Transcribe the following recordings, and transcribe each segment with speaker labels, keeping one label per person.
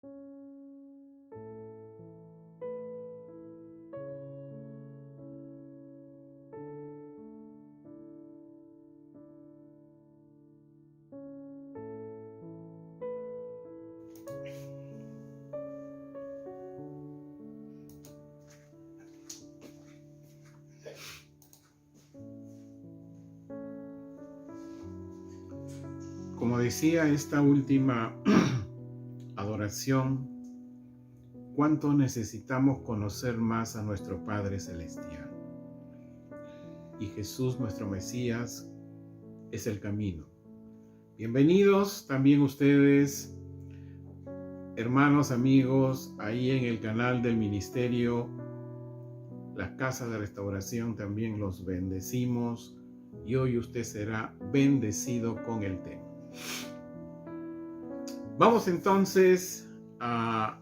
Speaker 1: Como decía esta última adoración, cuánto necesitamos conocer más a nuestro Padre Celestial. Y Jesús, nuestro Mesías, es el camino. Bienvenidos también ustedes, hermanos, amigos, ahí en el canal del ministerio, la Casa de Restauración, también los bendecimos. Y hoy usted será bendecido con el tema. Vamos entonces a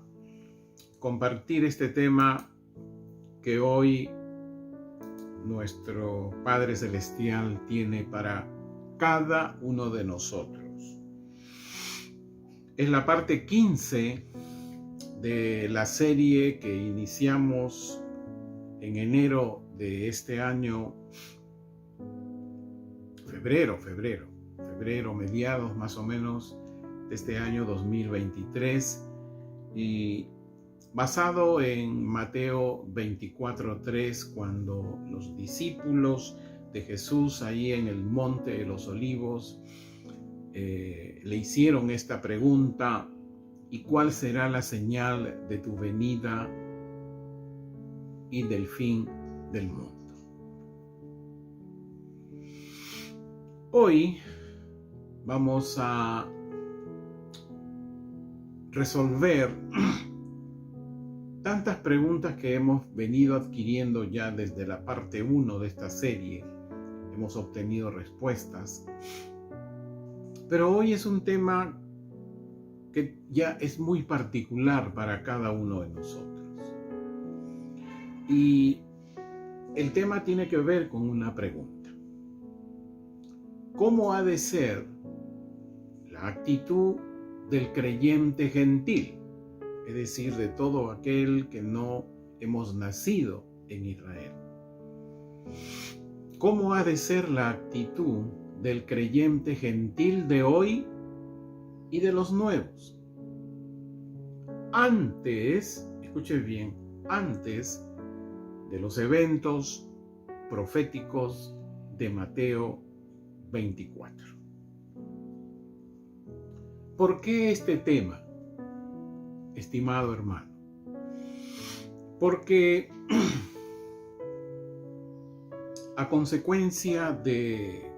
Speaker 1: compartir este tema que hoy nuestro Padre Celestial tiene para cada uno de nosotros. Es la parte 15 de la serie que iniciamos en enero de este año, febrero, mediados más o menos de este año 2023, y basado en Mateo 24:3, cuando los discípulos de Jesús ahí en el Monte de los Olivos le hicieron esta pregunta: ¿y cuál será la señal de tu venida y del fin del mundo? Hoy vamos a resolver tantas preguntas que hemos venido adquiriendo ya desde la parte 1 de esta serie. Hemos obtenido respuestas, pero hoy es un tema que ya es muy particular para cada uno de nosotros. Y el tema tiene que ver con una pregunta: ¿cómo ha de ser la actitud del creyente gentil? Es decir, de todo aquel que no hemos nacido en Israel. ¿Cómo ha de ser la actitud del creyente gentil de hoy y de los nuevos? Antes, escuche bien, antes de los eventos proféticos de Mateo 24. ¿Por qué este tema, estimado hermano? Porque a consecuencia de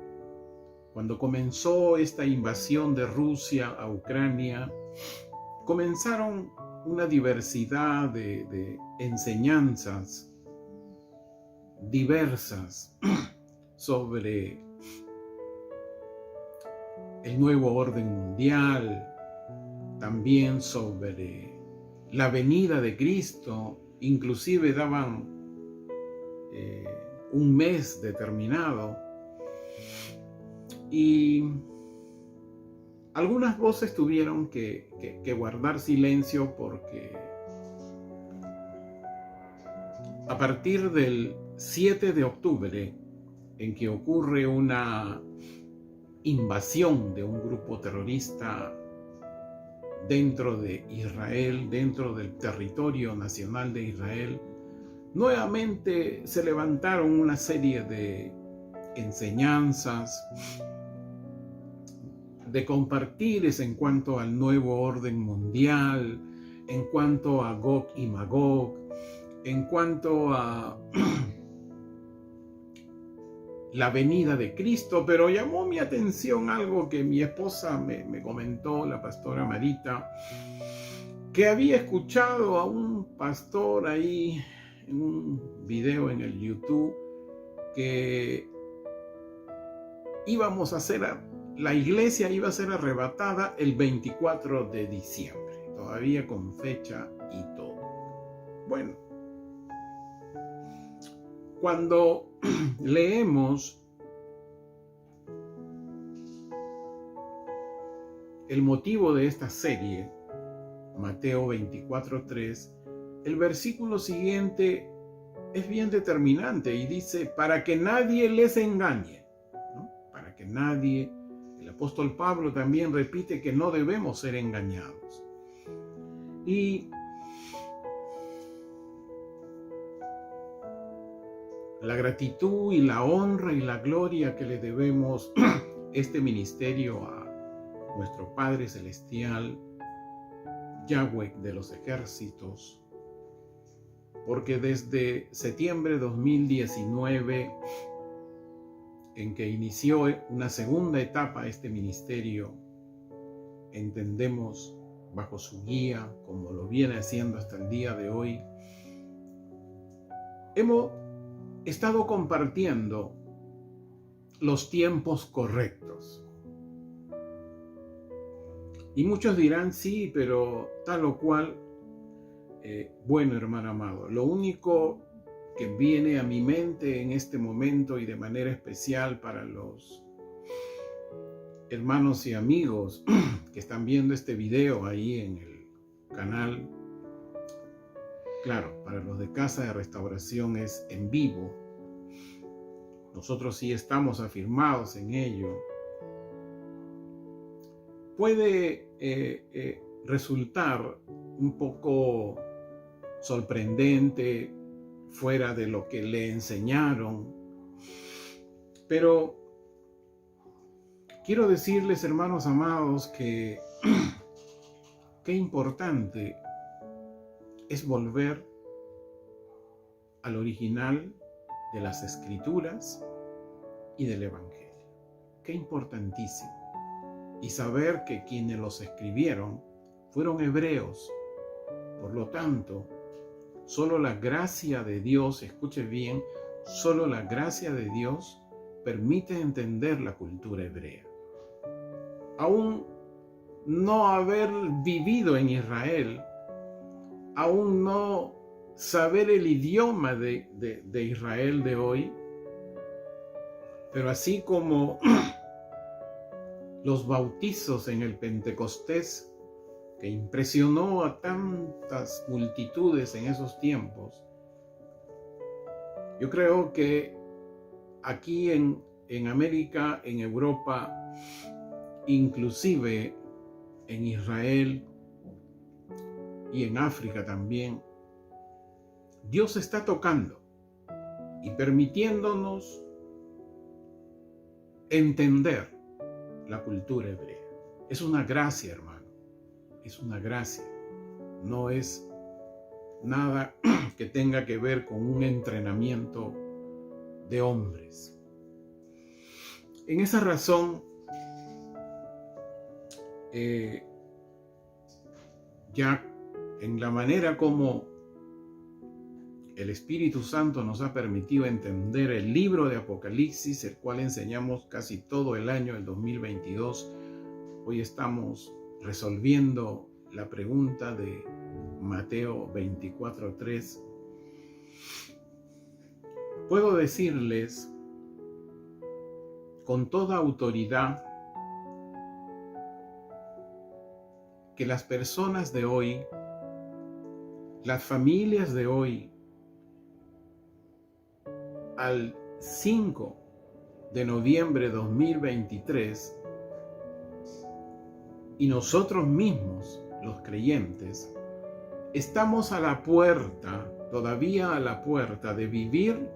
Speaker 1: cuando comenzó esta invasión de Rusia a Ucrania, comenzaron una diversidad de enseñanzas diversas sobre el nuevo orden mundial, también sobre la venida de Cristo. Inclusive daban un mes determinado, y algunas voces tuvieron que guardar silencio, porque a partir del 7 de octubre, en que ocurre una invasión de un grupo terrorista dentro de Israel, dentro del territorio nacional de Israel, nuevamente se levantaron una serie de enseñanzas, de compartires en cuanto al nuevo orden mundial, en cuanto a Gog y Magog, en cuanto a la venida de Cristo. Pero llamó mi atención algo que mi esposa me comentó, la pastora Marita, que había escuchado a un pastor ahí en un video en el YouTube, que la iglesia iba a ser arrebatada el 24 de diciembre, todavía con fecha y todo. Bueno, cuando leemos el motivo de esta serie, Mateo 24:3, el versículo siguiente es bien determinante y dice, para que nadie les engañe, ¿no? Para que nadie, el apóstol Pablo también repite que no debemos ser engañados. Y la gratitud y la honra y la gloria que le debemos este ministerio a nuestro Padre Celestial, Yahweh de los ejércitos, porque desde septiembre de 2019, en que inició una segunda etapa este ministerio, entendemos bajo su guía, como lo viene haciendo hasta el día de hoy, hemos estado compartiendo los tiempos correctos. Y muchos dirán, sí, pero tal o cual. Bueno, hermano amado, lo único que viene a mi mente en este momento y de manera especial para los hermanos y amigos que están viendo este video ahí en el canal, claro, para los de Casa de Restauración es en vivo. Nosotros sí estamos afirmados en ello. Puede resultar un poco sorprendente, fuera de lo que le enseñaron, pero quiero decirles, hermanos amados, que qué importante es volver al original de las Escrituras y del Evangelio. Qué importantísimo. Y saber que quienes los escribieron fueron hebreos. Por lo tanto, solo la gracia de Dios, escuche bien, solo la gracia de Dios permite entender la cultura hebrea. Aún no haber vivido en Israel, aún no saber el idioma de Israel de hoy, pero así como los bautizos en el Pentecostés, que impresionó a tantas multitudes en esos tiempos, yo creo que aquí en América, en Europa, inclusive en Israel y en África también, Dios está tocando y permitiéndonos entender la cultura hebrea. Es una gracia, hermano. Es una gracia, no es nada que tenga que ver con un entrenamiento de hombres. En esa razón, ya en la manera como el Espíritu Santo nos ha permitido entender el libro de Apocalipsis, el cual enseñamos casi todo el año, el 2022, hoy estamos resolviendo la pregunta de Mateo 24:3, puedo decirles con toda autoridad que las personas de hoy, las familias de hoy, al 5 de noviembre de 2023, y nosotros mismos, los creyentes, estamos a la puerta, todavía a la puerta de vivir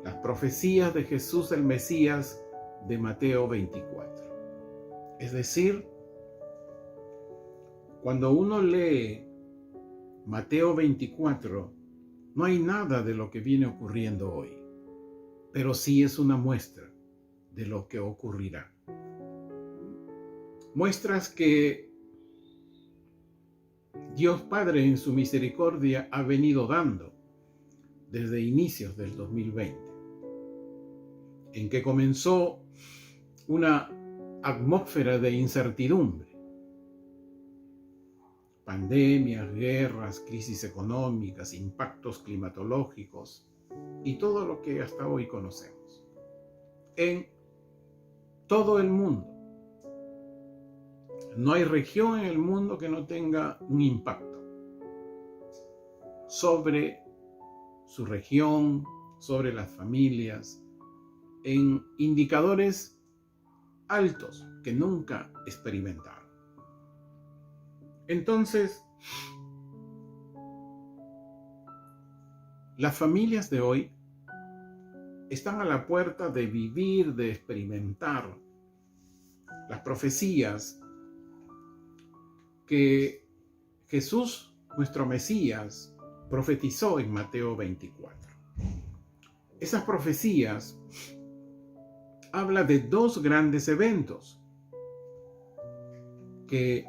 Speaker 1: las profecías de Jesús el Mesías de Mateo 24. Es decir, cuando uno lee Mateo 24, no hay nada de lo que viene ocurriendo hoy, pero sí es una muestra de lo que ocurrirá. Muestras que Dios Padre en su misericordia ha venido dando desde inicios del 2020, en que comenzó una atmósfera de incertidumbre, pandemias, guerras, crisis económicas, impactos climatológicos y todo lo que hasta hoy conocemos en todo el mundo. No hay región en el mundo que no tenga un impacto sobre su región, sobre las familias, en indicadores altos que nunca experimentaron. Entonces, las familias de hoy están a la puerta de vivir, de experimentar las profecías que Jesús, nuestro Mesías, profetizó en Mateo 24. Esas profecías hablan de dos grandes eventos que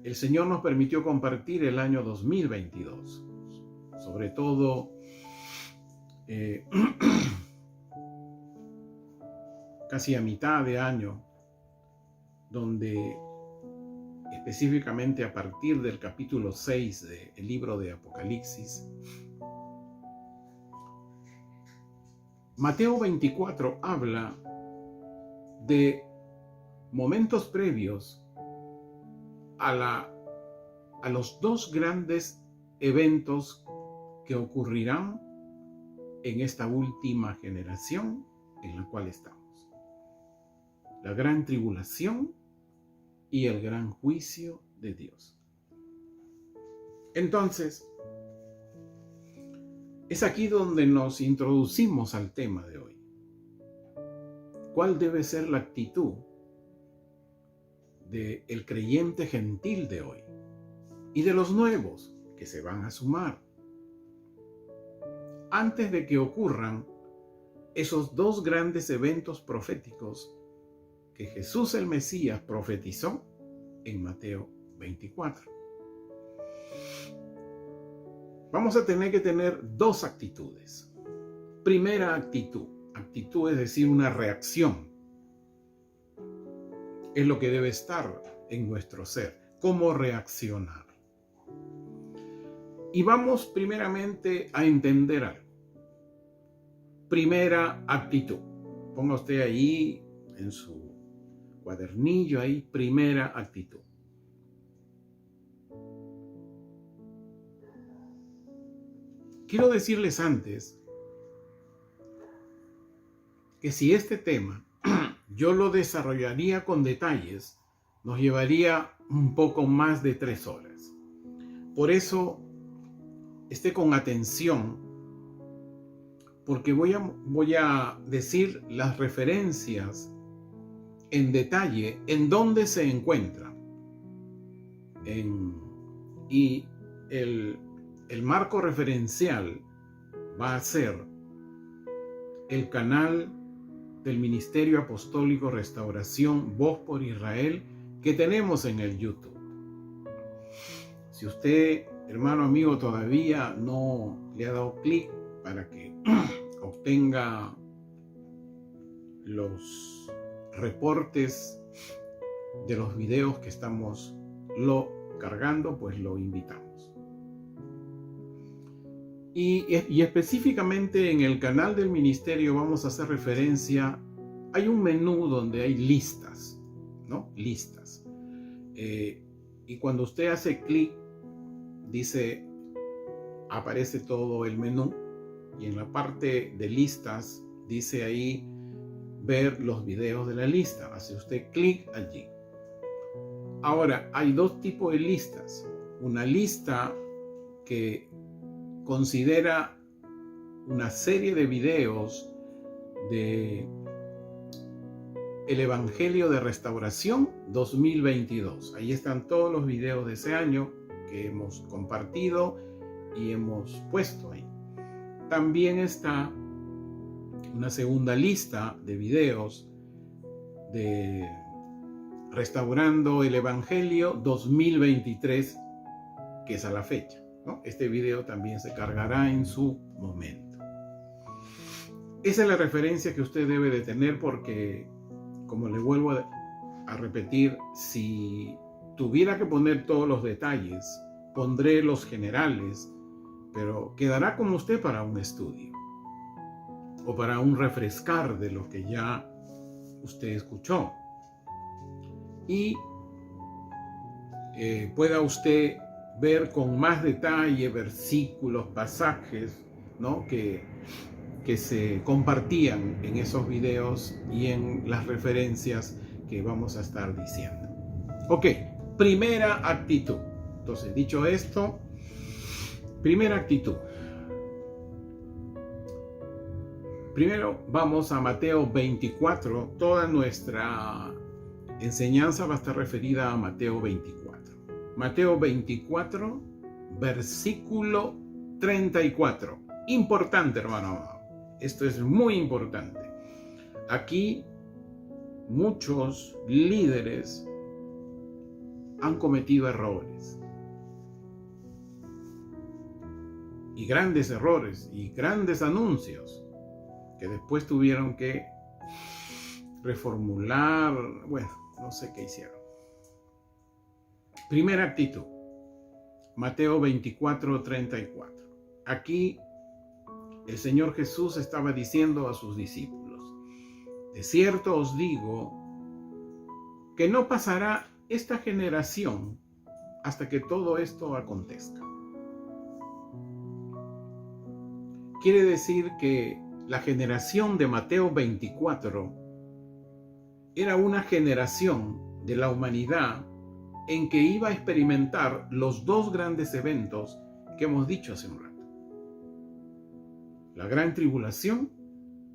Speaker 1: el Señor nos permitió compartir el año 2022. Sobre todo, casi a mitad de año, donde específicamente a partir del capítulo 6 del libro de Apocalipsis, Mateo 24 habla de momentos previos a los dos grandes eventos que ocurrirán en esta última generación en la cual estamos: la gran tribulación y el gran juicio de Dios. Entonces, es aquí donde nos introducimos al tema de hoy. ¿Cuál debe ser la actitud del creyente gentil de hoy y de los nuevos que se van a sumar antes de que ocurran esos dos grandes eventos proféticos que Jesús el Mesías profetizó en Mateo 24? Vamos a tener que tener dos actitudes. Primera actitud es decir, una reacción. Es lo que debe estar en nuestro ser. ¿Cómo reaccionar? Y vamos primeramente a entender algo. Primera actitud. Ponga usted ahí en su cuadernillo, ahí, primera actitud. Quiero decirles antes que si este tema yo lo desarrollaría con detalles, nos llevaría un poco más de 3 horas. Por eso, esté con atención, porque voy a decir las referencias en detalle en dónde se encuentran. Y el marco referencial va a ser el canal del Ministerio Apostólico Restauración Voz por Israel que tenemos en el YouTube. Si usted, hermano amigo, todavía no le ha dado clic para que obtenga los reportes de los videos que estamos cargando, pues lo invitamos. Y específicamente en el canal del ministerio vamos a hacer referencia, hay un menú donde hay listas, ¿no? Listas. Y cuando usted hace clic, aparece todo el menú, y en la parte de listas dice ahí ver los videos de la lista. Hace usted clic allí. Ahora, hay dos tipos de listas. Una lista que considera una serie de videos de el Evangelio de Restauración 2022. Ahí están todos los videos de ese año que hemos compartido y hemos puesto ahí. También está una segunda lista de videos de Restaurando el Evangelio 2023, que es a la fecha, ¿no? Este video también se cargará en su momento. Esa es la referencia que usted debe de tener, porque, como le vuelvo a repetir, si tuviera que poner todos los detalles, pondré los generales, pero quedará con usted para un estudio o para un refrescar de lo que ya usted escuchó. Y pueda usted ver con más detalle versículos, pasajes, ¿no?, que se compartían en esos videos y en las referencias que vamos a estar diciendo. Ok, primera actitud. Entonces, dicho esto, primera actitud. Primero vamos a Mateo 24. Toda nuestra enseñanza va a estar referida a Mateo 24. Mateo 24, versículo 34. Importante, hermano. Esto es muy importante. Aquí muchos líderes han cometido errores. Y grandes errores y grandes anuncios que después tuvieron que reformular. Bueno, no sé qué hicieron. Primera actitud. Mateo 24, 34. Aquí el Señor Jesús estaba diciendo a sus discípulos: de cierto os digo que no pasará esta generación hasta que todo esto acontezca. Quiere decir que la generación de Mateo 24 era una generación de la humanidad en que iba a experimentar los dos grandes eventos que hemos dicho hace un rato: la gran tribulación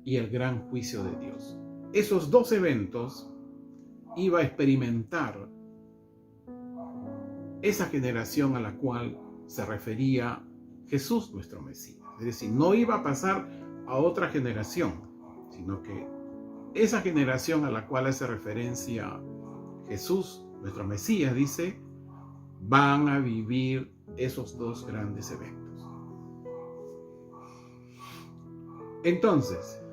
Speaker 1: y el gran juicio de Dios. Esos dos eventos iba a experimentar esa generación a la cual se refería Jesús, nuestro Mesías. Es decir, no iba a pasar a otra generación, sino que esa generación a la cual hace referencia Jesús, nuestro Mesías, dice, van a vivir esos dos grandes eventos. Entonces,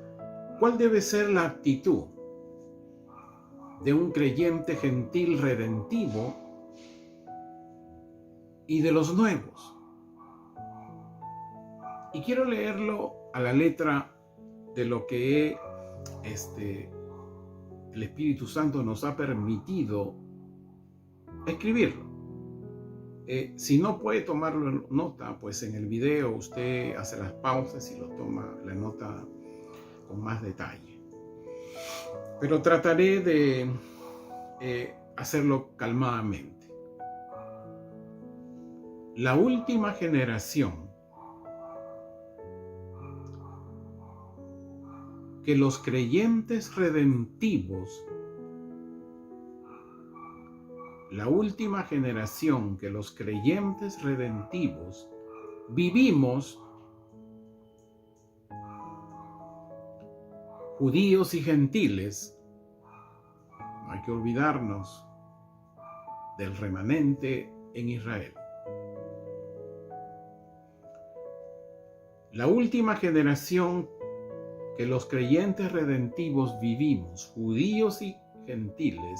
Speaker 1: ¿cuál debe ser la actitud de un creyente gentil redentivo y de los nuevos? Y quiero leerlo a la letra de lo que el Espíritu Santo nos ha permitido escribirlo. Si no puede tomarlo en nota, pues en el video usted hace las pausas y lo toma la nota con más detalle. Pero trataré de hacerlo calmadamente. La última generación que los creyentes redentivos, vivimos, judíos y gentiles. No hay que olvidarnos del remanente en Israel. La última generación que los creyentes redentivos vivimos, judíos y gentiles,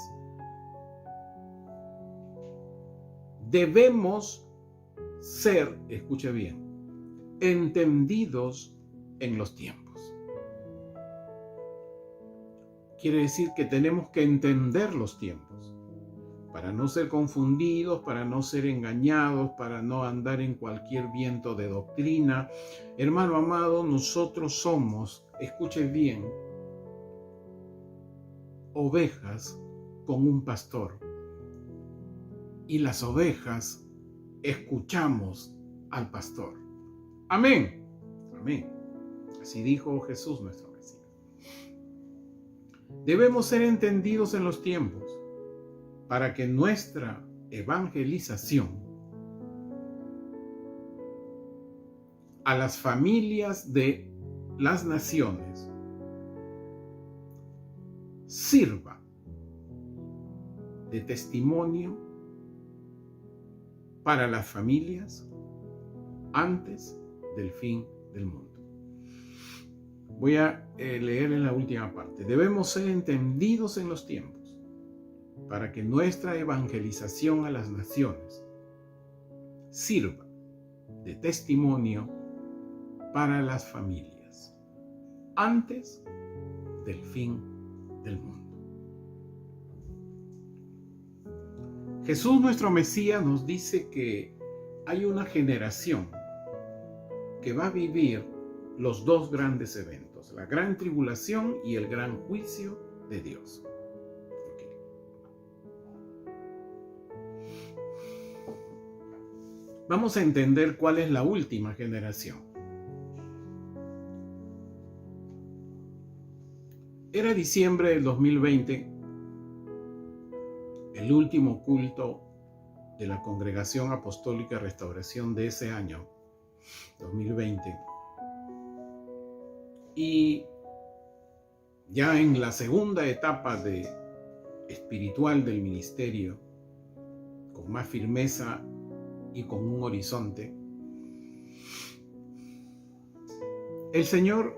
Speaker 1: debemos ser, escuche bien, entendidos en los tiempos. Quiere decir que tenemos que entender los tiempos para no ser confundidos, para no ser engañados, para no andar en cualquier viento de doctrina. Hermano amado, nosotros somos, escuche bien, ovejas con un pastor. Y las ovejas escuchamos al pastor. Amén. Amén. Así dijo Jesús, nuestro Mesías. Debemos ser entendidos en los tiempos para que nuestra evangelización a las familias de las naciones sirva de testimonio para las familias antes del fin del mundo. Voy a leer en la última parte. Debemos ser entendidos en los tiempos para que nuestra evangelización a las naciones sirva de testimonio para las familias antes del fin del mundo. Jesús nuestro Mesías nos dice que hay una generación que va a vivir los dos grandes eventos, la gran tribulación y el gran juicio de Dios. Vamos a entender cuál es la última generación. Era diciembre del 2020, el último culto de la Congregación Apostólica Restauración de ese año, 2020. Y ya en la segunda etapa espiritual del ministerio, con más firmeza y con un horizonte, el Señor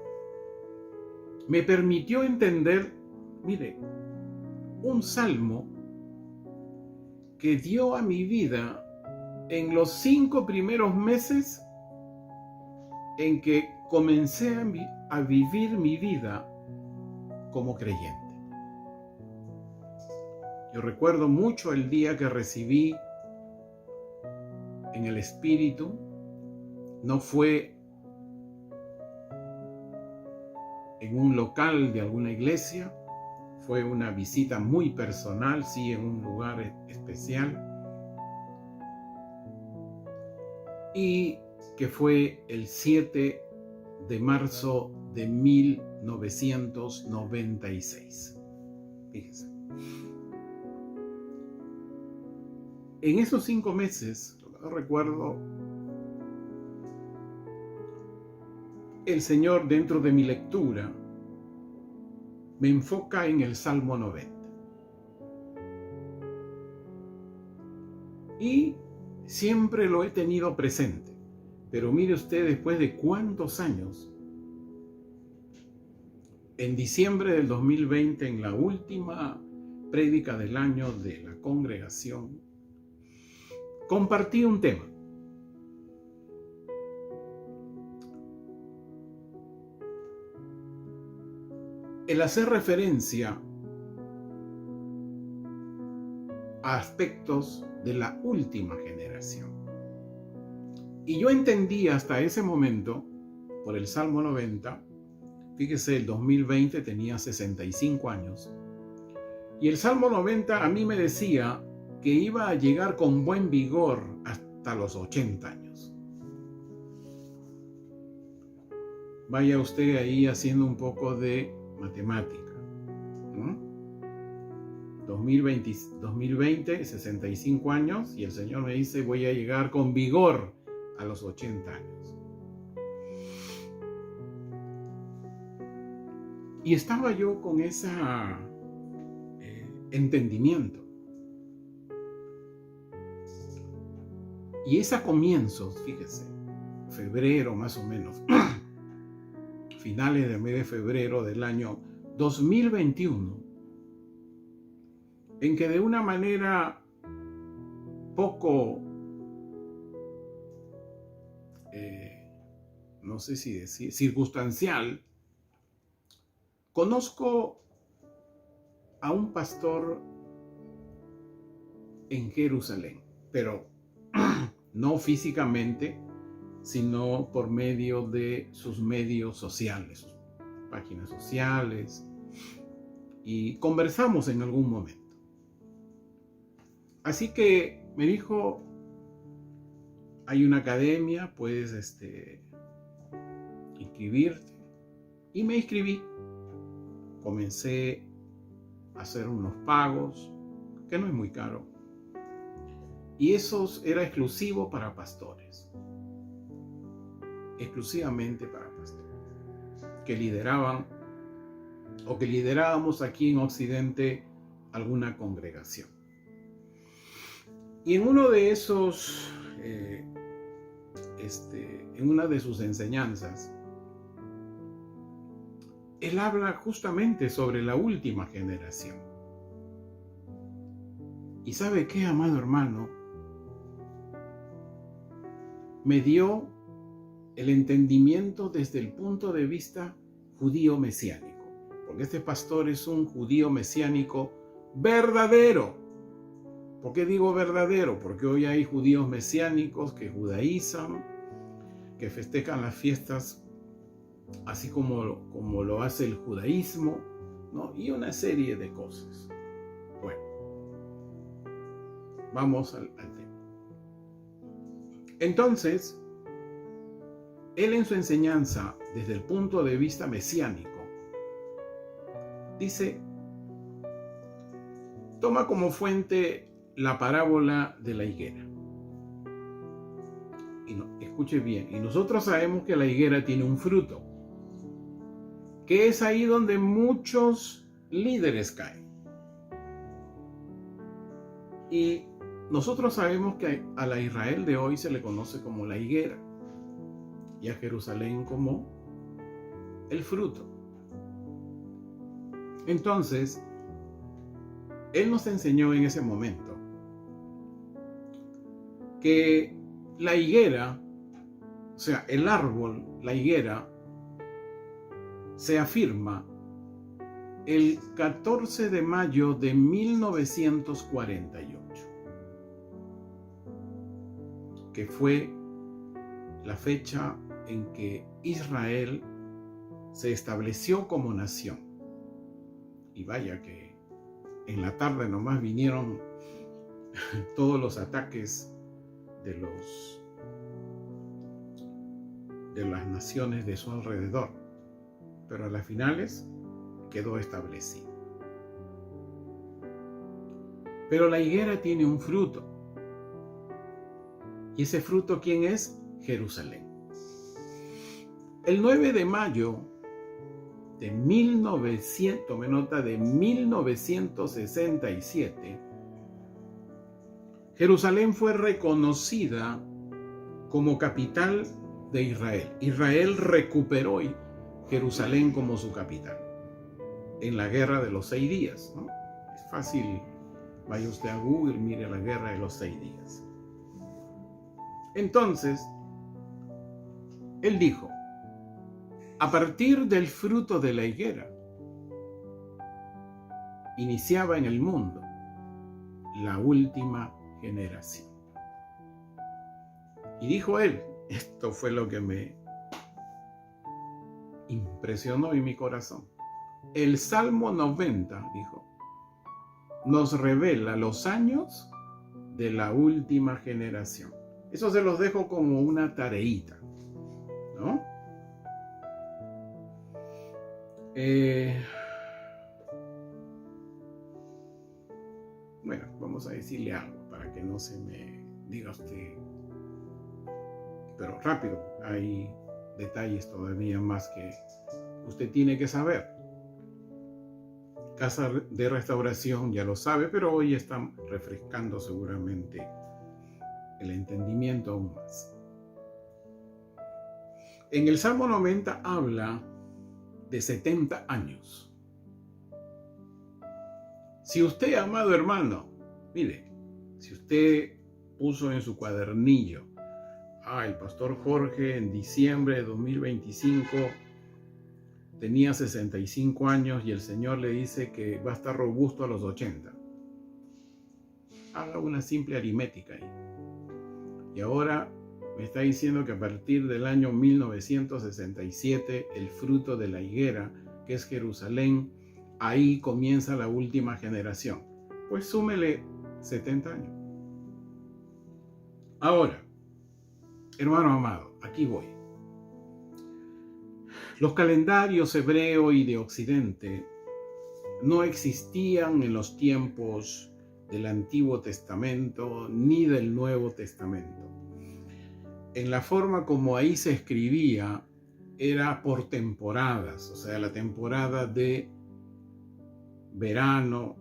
Speaker 1: me permitió entender, mire, un salmo que dio a mi vida en los 5 primeros meses en que comencé a vivir mi vida como creyente. Yo recuerdo mucho el día que recibí en el Espíritu. No fue en un local de alguna iglesia, fue una visita muy personal, sí, en un lugar especial, y que fue el 7 de marzo de 1996. Fíjense. En esos 5 meses, recuerdo, el Señor, dentro de mi lectura, me enfoca en el Salmo 90. Y siempre lo he tenido presente. Pero mire usted, después de cuántos años, en diciembre del 2020, en la última prédica del año de la congregación, compartí un tema. El hacer referencia a aspectos de la última generación. Y yo entendí hasta ese momento, por el Salmo 90, fíjese, el 2020 tenía 65 años, y el Salmo 90 a mí me decía que iba a llegar con buen vigor hasta los 80 años. Vaya usted ahí haciendo un poco de matemática, ¿no? 2020, 65 años, y el Señor me dice, voy a llegar con vigor a los 80 años. Y estaba yo con ese entendimiento. Y es a comienzos, fíjese, febrero más o menos, finales del mes de febrero del año 2021, en que de una manera poco, no sé si decir, circunstancial, conozco a un pastor en Jerusalén, pero no físicamente, sino por medio de sus medios sociales, sus páginas sociales, y conversamos en algún momento. Así que me dijo, hay una academia, puedes inscribirte. Y me inscribí. Comencé a hacer unos pagos, que no es muy caro. Y eso era exclusivo para pastores. Exclusivamente para pastores. Que lideraban o que liderábamos aquí en Occidente alguna congregación. Y en uno de esos, en una de sus enseñanzas, él habla justamente sobre la última generación. ¿Y sabe qué, amado hermano? Me dio el entendimiento desde el punto de vista judío mesiánico, porque este pastor es un judío mesiánico verdadero, ¿Por qué digo verdadero? Porque hoy hay judíos mesiánicos que judaizan, que festejan las fiestas así como lo hace el judaísmo, ¿no? Y una serie de cosas. Bueno, vamos al tema. Entonces, él en su enseñanza, desde el punto de vista mesiánico, dice, toma como fuente la parábola de la higuera. Y no, escuche bien, y nosotros sabemos que la higuera tiene un fruto, que es ahí donde muchos líderes caen. Y nosotros sabemos que a la Israel de hoy se le conoce como la higuera y a Jerusalén como el fruto. Entonces, él nos enseñó en ese momento que la higuera, o sea, el árbol, la higuera, se afirma el 14 de mayo de 1948, que fue la fecha en que Israel se estableció como nación. Y vaya que en la tarde nomás vinieron todos los ataques de las naciones de su alrededor, pero a las finales quedó establecido. Pero la higuera tiene un fruto, y ese fruto, ¿quién es? Jerusalén. El 9 de mayo de 1967, Jerusalén fue reconocida como capital de Israel. Israel recuperó Jerusalén como su capital en la Guerra de los 6 días, ¿no? Es fácil, vaya usted a Google, mire la Guerra de los 6 días. Entonces, él dijo, a partir del fruto de la higuera, iniciaba en el mundo la última generación. Y dijo él, esto fue lo que me impresionó en mi corazón. El Salmo 90, dijo, nos revela los años de la última generación. Eso se los dejo como una tareita, ¿no? Bueno, vamos a decirle algo para que no se me diga usted, pero rápido, hay detalles todavía más que usted tiene que saber. Casa de Restauración ya lo sabe, pero hoy están refrescando seguramente el entendimiento aún más. En el Salmo 90 habla de 70 años. Si usted, amado hermano, mire, si usted puso en su cuadernillo, el pastor Jorge en diciembre de 2025 tenía 65 años y el Señor le dice que va a estar robusto a los 80. Haga una simple aritmética ahí. Y ahora me está diciendo que a partir del año 1967, el fruto de la higuera, que es Jerusalén, ahí comienza la última generación. Pues súmele 70 años. Ahora, hermano amado, aquí voy. Los calendarios hebreo y de Occidente no existían en los tiempos del Antiguo Testamento ni del Nuevo Testamento. En la forma como ahí se escribía era por temporadas, o sea, la temporada de verano,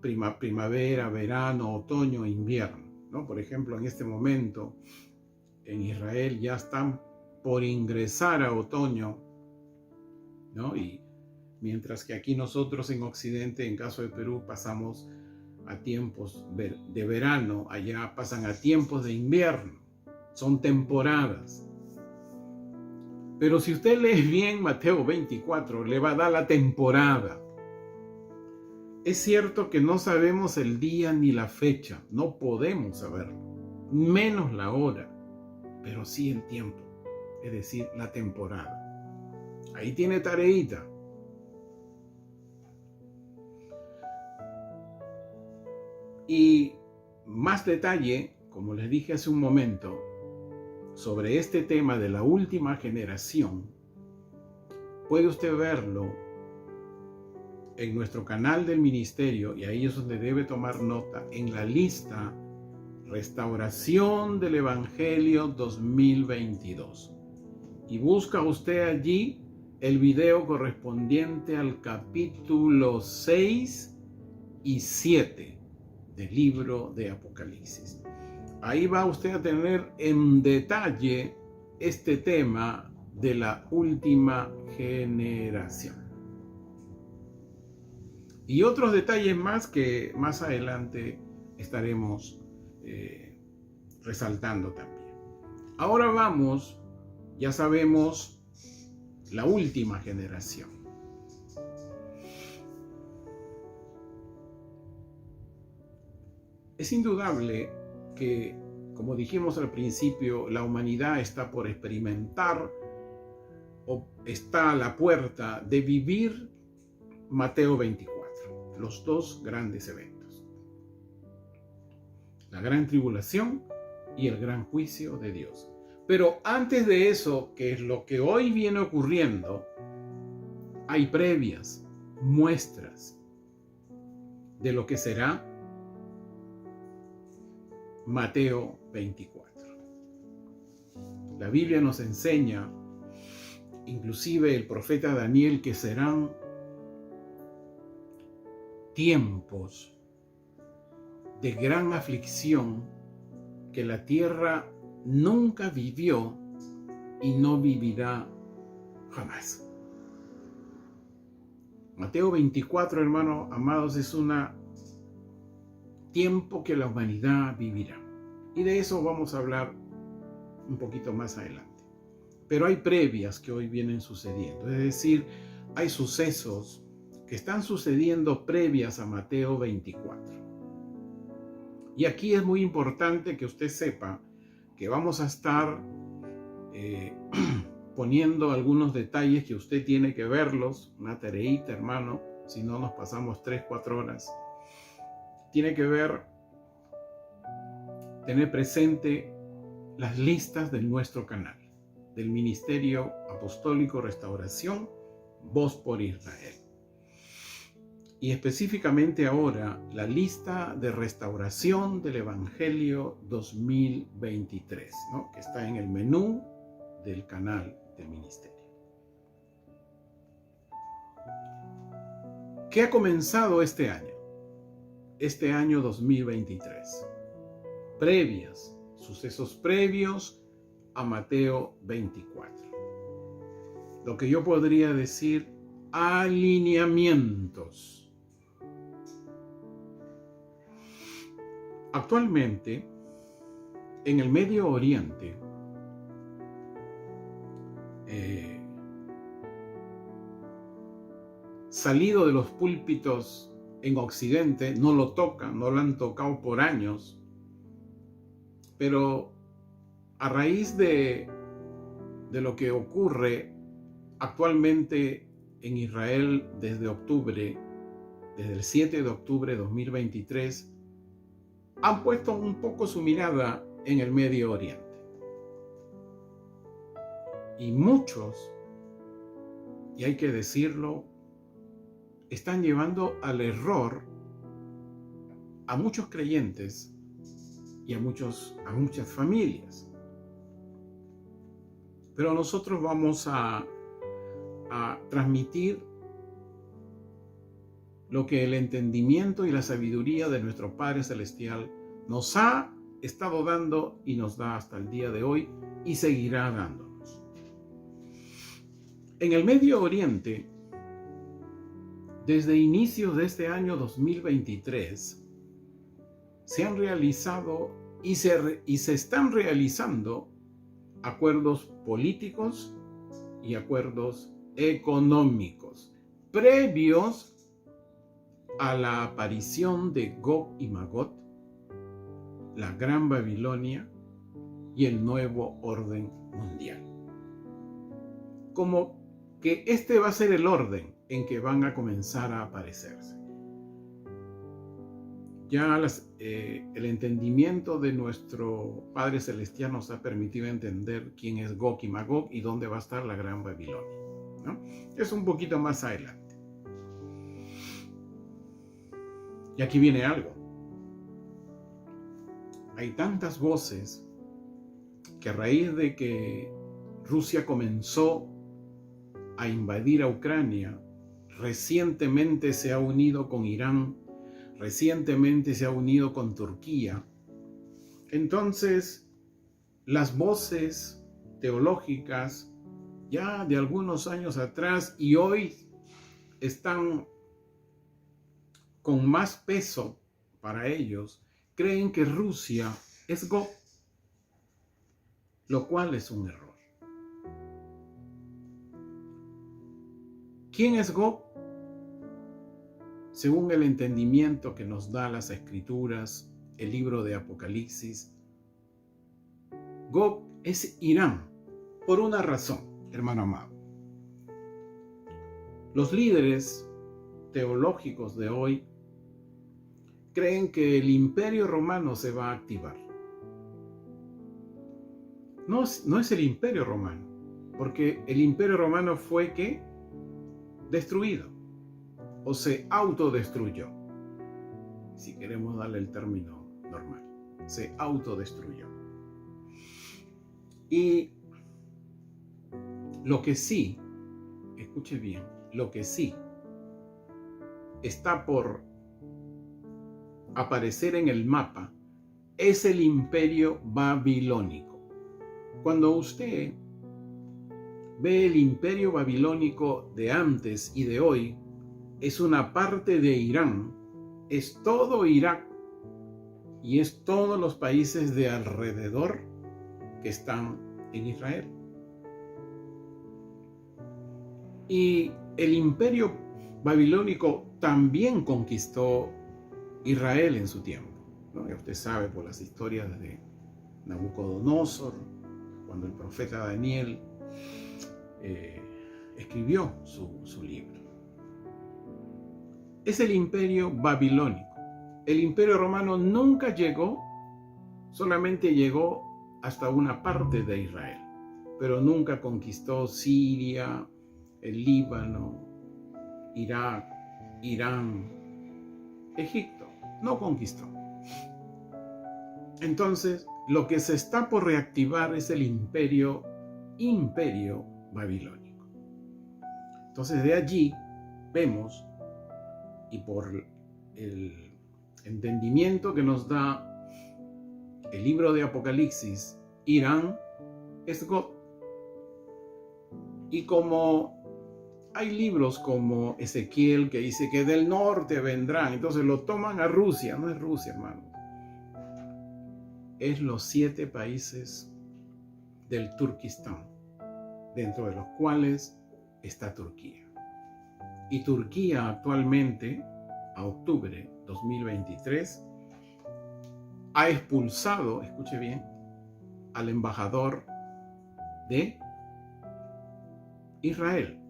Speaker 1: primavera, verano, otoño, invierno, ¿no? Por ejemplo, en este momento en Israel ya están por ingresar a otoño, ¿no? Y mientras que aquí nosotros en Occidente, en caso de Perú, pasamos a tiempos de verano, allá pasan a tiempos de invierno. Son temporadas. Pero si usted lee bien Mateo 24, le va a dar la temporada. Es cierto que no sabemos el día ni la fecha, no podemos saberlo, menos la hora, pero sí el tiempo, es decir, la temporada. Ahí tiene tareita. Y más detalle, como les dije hace un momento, sobre este tema de la última generación, puede usted verlo en nuestro canal del ministerio, y ahí es donde debe tomar nota, en la lista Restauración del Evangelio 2022. Y busca usted allí el video correspondiente al capítulo 6 y 7 del libro de Apocalipsis. Ahí va usted a tener en detalle este tema de la última generación. Y otros detalles más que más adelante estaremos resaltando también. Ahora vamos, ya sabemos, la última generación. Es indudable que, como dijimos al principio, la humanidad está por experimentar o está a la puerta de vivir Mateo 24, los dos grandes eventos: la gran tribulación y el gran juicio de Dios. Pero antes de eso, que es lo que hoy viene ocurriendo, hay previas, muestras de lo que será Mateo 24. La Biblia nos enseña, inclusive el profeta Daniel, que serán tiempos de gran aflicción que la tierra nunca vivió y no vivirá jamás. Mateo 24, hermanos amados, es un tiempo que la humanidad vivirá. Y de eso vamos a hablar un poquito más adelante. Pero hay previas que hoy vienen sucediendo. Es decir, hay sucesos que están sucediendo previas a Mateo 24. Y aquí es muy importante que usted sepa que vamos a estar poniendo algunos detalles que usted tiene que verlos, una tareita, hermano, si no nos pasamos 3-4 horas. Tiene que tener presente las listas de nuestro canal, del Ministerio Apostólico Restauración, Voz por Israel. Y específicamente ahora, la lista de restauración del Evangelio 2023, ¿no?, que está en el menú del canal del ministerio. ¿Qué ha comenzado este año? Este año 2023. Previas, sucesos previos a Mateo 24. Lo que yo podría decir, alineamientos. Actualmente, en el Medio Oriente, salido de los púlpitos en Occidente, no lo tocan, no lo han tocado por años, pero a raíz de lo que ocurre actualmente en Israel desde el 7 de octubre de 2023, han puesto un poco su mirada en el Medio Oriente. Y muchos, y hay que decirlo, están llevando al error a muchos creyentes y a muchas familias. Pero nosotros vamos a transmitir lo que el entendimiento y la sabiduría de nuestro Padre Celestial nos ha estado dando y nos da hasta el día de hoy y seguirá dándonos. En el Medio Oriente, desde inicios de este año 2023, se han realizado y se están realizando acuerdos políticos y acuerdos económicos previos a la aparición de Gog y Magog, la Gran Babilonia y el nuevo orden mundial. Como que este va a ser el orden en que van a comenzar a aparecerse. Ya el entendimiento de nuestro Padre Celestial nos ha permitido entender quién es Gog y Magog y dónde va a estar la Gran Babilonia, ¿no? Es un poquito más adelante. Y aquí viene algo. Hay tantas voces que a raíz de que Rusia comenzó a invadir a Ucrania, recientemente se ha unido con Irán, recientemente se ha unido con Turquía. Entonces, las voces teológicas ya de algunos años atrás y hoy están con más peso para ellos, creen que Rusia es Gog, lo cual es un error. ¿Quién es Gog? Según el entendimiento que nos da las Escrituras, el libro de Apocalipsis, Gog es Irán, por una razón, hermano amado. Los líderes teológicos de hoy creen que el Imperio Romano se va a activar. No es el Imperio Romano, porque el Imperio Romano fue ¿qué? Destruido, o se autodestruyó, si queremos darle el término normal, se autodestruyó. Y lo que sí, escuche bien, lo que sí está por aparecer en el mapa es el Imperio Babilónico. Cuando usted ve el Imperio Babilónico de antes y de hoy, es una parte de Irán, es todo Irak y es todos los países de alrededor que están en Israel. Y el Imperio Babilónico también conquistó Israel en su tiempo, ¿no? Ya usted sabe por las historias de Nabucodonosor, cuando el profeta Daniel escribió su libro. Es el Imperio Babilónico. El Imperio Romano nunca llegó, solamente llegó hasta una parte de Israel, pero nunca conquistó Siria, el Líbano, Irak, Irán, Egipto. No conquistó. Entonces, lo que se está por reactivar es el Imperio Babilónico. Entonces, de allí vemos, y por el entendimiento que nos da el libro de Apocalipsis, Irán es Gog. Y como hay libros como Ezequiel que dice que del norte vendrán, entonces lo toman a Rusia. No es Rusia, hermano. Es los 7 países del Turquistán, dentro de los cuales está Turquía. Y Turquía actualmente, a octubre 2023, ha expulsado, escuche bien, al embajador de Israel.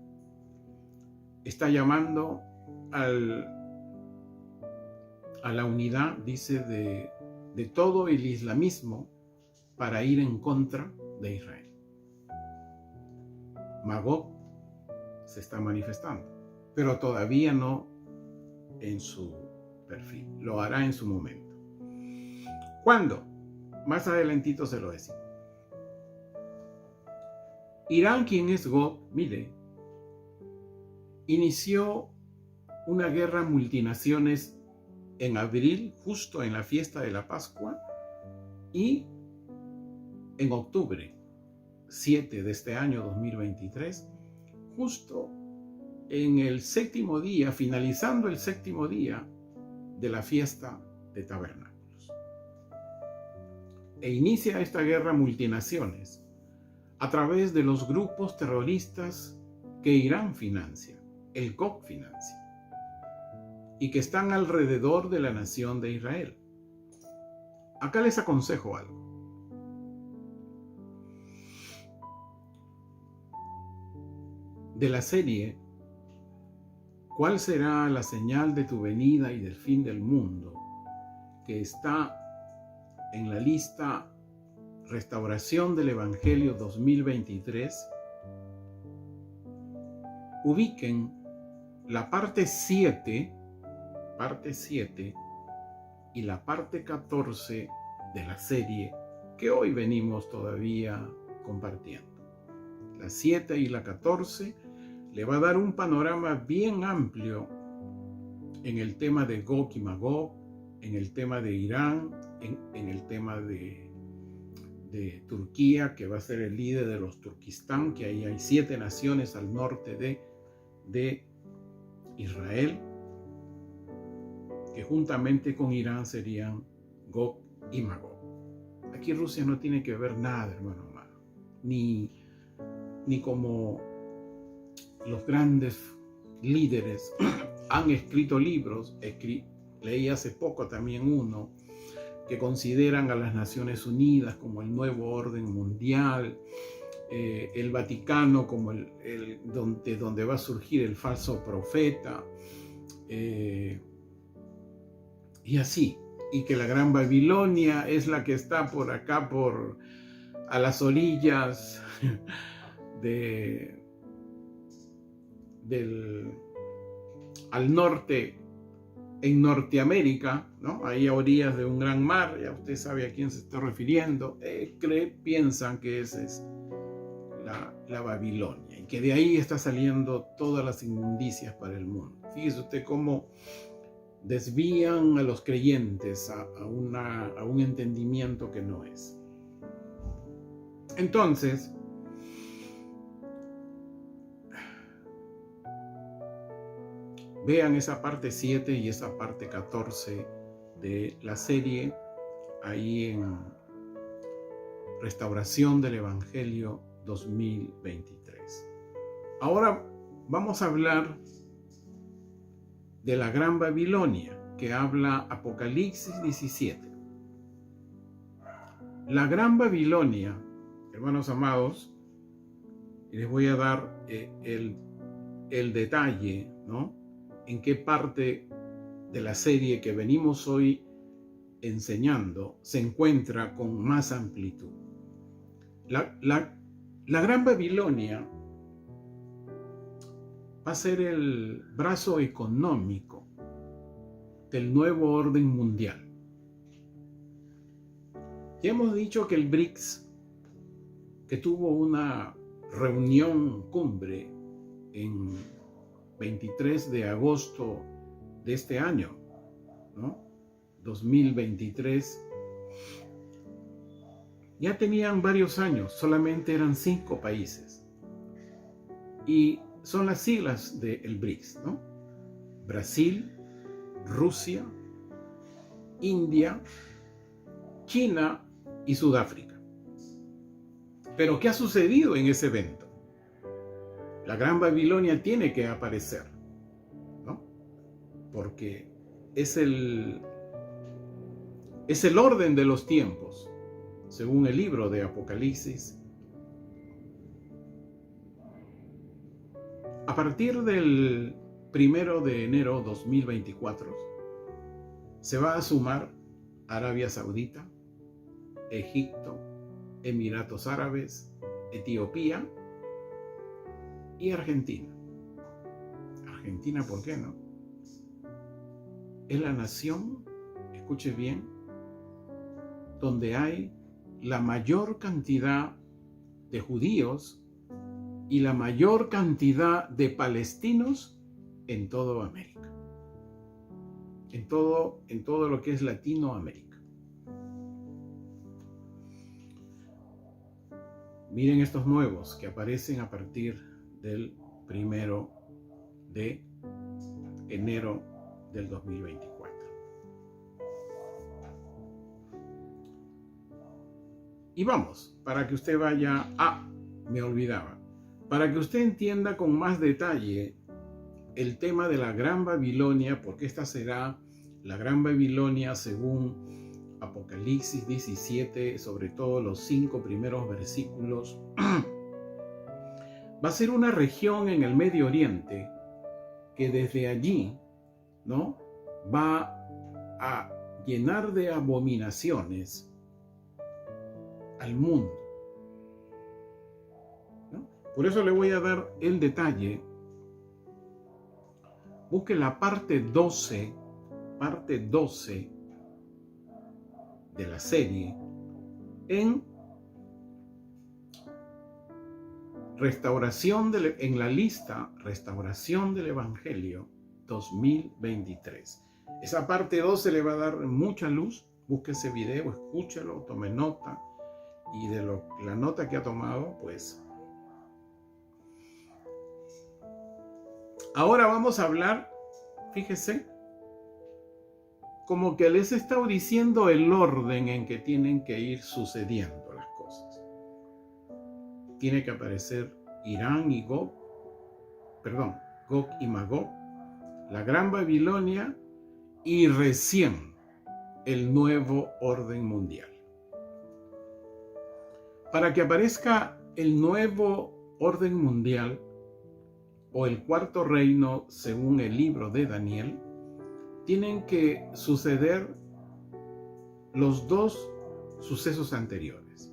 Speaker 1: Está llamando a la unidad, dice, de todo el islamismo para ir en contra de Israel. Magog se está manifestando, pero todavía no en su perfil. Lo hará en su momento. ¿Cuándo? Más adelantito se lo decimos. Irán, quien es Gog, mire, inició una guerra multinaciones en abril, justo en la fiesta de la Pascua, y en octubre 7 de este año 2023, justo en el 7º día, finalizando el 7º día de la fiesta de Tabernáculos. E inicia esta guerra multinaciones a través de los grupos terroristas que Irán financia, el Gog financia. y que están alrededor de la nación de Israel. Acá les aconsejo algo. De la serie ¿Cuál será la señal de tu venida y del fin del mundo?, que está en la lista Restauración del Evangelio 2023, ubiquen la parte 7 y la parte 14 de la serie que hoy venimos todavía compartiendo. La 7 y la 14 le va a dar un panorama bien amplio en el tema de Gog y Magog, en el tema de Irán, en el tema de Turquía, que va a ser el líder de los Turquistán, que ahí hay 7 naciones al norte de Israel, que juntamente con Irán serían Gog y Magog. Aquí Rusia no tiene que ver nada, hermano amado, ni como los grandes líderes han escrito libros. Leí hace poco también uno que consideran a las Naciones Unidas como el nuevo orden mundial, el Vaticano como donde va a surgir el falso profeta, y así, y que la Gran Babilonia es la que está por acá, a las orillas al norte, en Norteamérica, ¿no? Ahí a orillas de un gran mar, ya usted sabe a quién se está refiriendo. Piensan que esa es la Babilonia, y que de ahí está saliendo todas las inmundicias para el mundo. Fíjese usted cómo desvían a los creyentes a un entendimiento que no es. Entonces, vean esa parte 7 y esa parte 14 de la serie ahí en Restauración del Evangelio 2023. Ahora vamos a hablar de la Gran Babilonia, que habla Apocalipsis 17. La Gran Babilonia, hermanos amados, y les voy a dar el detalle, ¿no?, en qué parte de la serie que venimos hoy enseñando se encuentra con más amplitud. La Gran Babilonia va a ser el brazo económico del nuevo orden mundial. Ya hemos dicho que el BRICS, que tuvo una reunión cumbre en 23 de agosto de este año, ¿no?, 2023, ya tenían varios años, solamente eran 5 países. Y son las siglas del BRICS, ¿no? Brasil, Rusia, India, China y Sudáfrica. Pero ¿qué ha sucedido en ese evento? La Gran Babilonia tiene que aparecer, ¿no?, porque es el orden de los tiempos, según el libro de Apocalipsis. A partir del 1 de enero 2024 se va a sumar Arabia Saudita, Egipto, Emiratos Árabes, Etiopía y Argentina. Argentina, ¿por qué no? Es la nación, escuche bien, donde hay la mayor cantidad de judíos y la mayor cantidad de palestinos en toda América. En todo lo que es Latinoamérica. Miren estos nuevos que aparecen a partir del 1 de enero del 2024. Y vamos, para que usted vaya... me olvidaba. Para que usted entienda con más detalle el tema de la Gran Babilonia, porque esta será la Gran Babilonia según Apocalipsis 17, sobre todo los 5 primeros versículos. Va a ser una región en el Medio Oriente que desde allí, ¿no?, va a llenar de abominaciones al mundo, ¿no? Por eso le voy a dar el detalle. Busque la parte 12 de la serie en en la lista Restauración del Evangelio 2023. Esa parte 12 le va a dar mucha luz. Busque ese video, escúchelo, tome nota, y de la nota que ha tomado, pues. Ahora vamos a hablar, fíjese, como que les he estado diciendo el orden en que tienen que ir sucediendo las cosas. Tiene que aparecer Irán y Gog y Magog, la Gran Babilonia y recién el nuevo orden mundial. Para que aparezca el nuevo orden mundial o el cuarto reino según el libro de Daniel, tienen que suceder los 2 sucesos anteriores.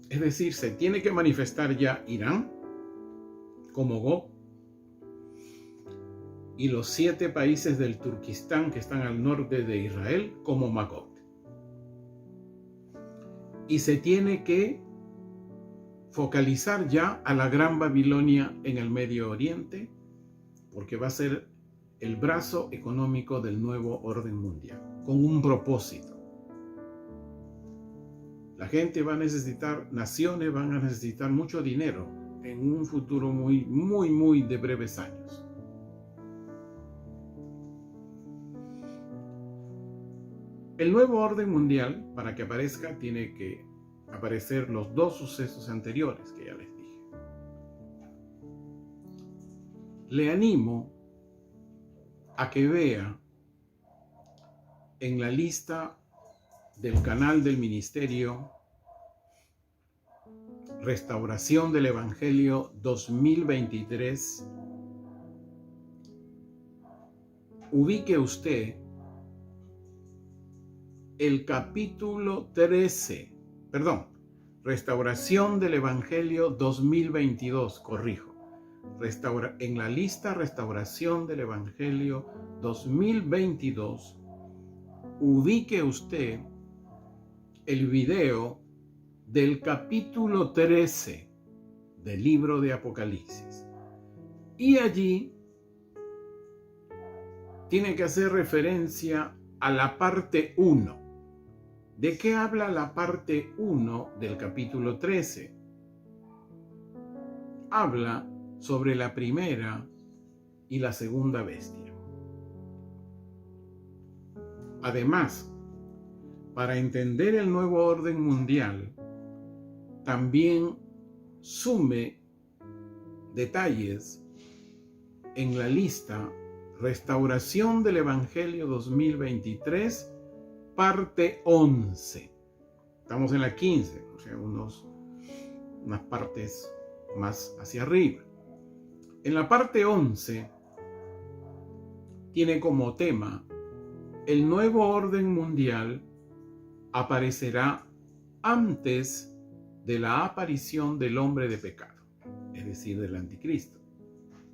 Speaker 1: Es decir, se tiene que manifestar ya Irán como Gog y los 7 países del Turquistán que están al norte de Israel como Magog. Y se tiene que focalizar ya a la Gran Babilonia en el Medio Oriente, porque va a ser el brazo económico del nuevo orden mundial, con un propósito. La gente va a necesitar, naciones van a necesitar mucho dinero en un futuro muy de breves años. El nuevo orden mundial, para que aparezca, tiene que aparecer los 2 sucesos anteriores que ya les dije. Le animo a que vea en la lista del canal del ministerio Restauración del Evangelio 2023, ubique usted el capítulo 13, Restauración del Evangelio 2022, corrijo. En la lista Restauración del Evangelio 2022, ubique usted el video del capítulo 13 del libro de Apocalipsis. Y allí tiene que hacer referencia a la parte 1. ¿De qué habla la parte 1 del capítulo 13? Habla sobre la primera y la segunda bestia. Además, para entender el nuevo orden mundial, también sume detalles en la lista Restauración del Evangelio 2023, parte 11. Estamos en la 15, o sea, unas partes más hacia arriba. En la parte 11 tiene como tema: el nuevo orden mundial aparecerá antes de la aparición del hombre de pecado, es decir, del anticristo,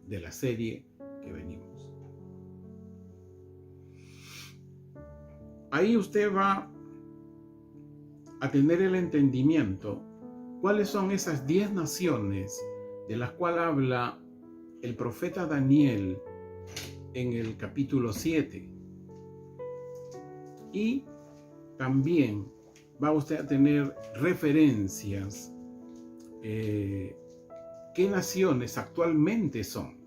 Speaker 1: de la serie que venimos. Ahí usted va a tener el entendimiento cuáles son esas 10 naciones de las cuales habla el profeta Daniel en el capítulo 7. Y también va usted a tener referencias qué naciones actualmente son.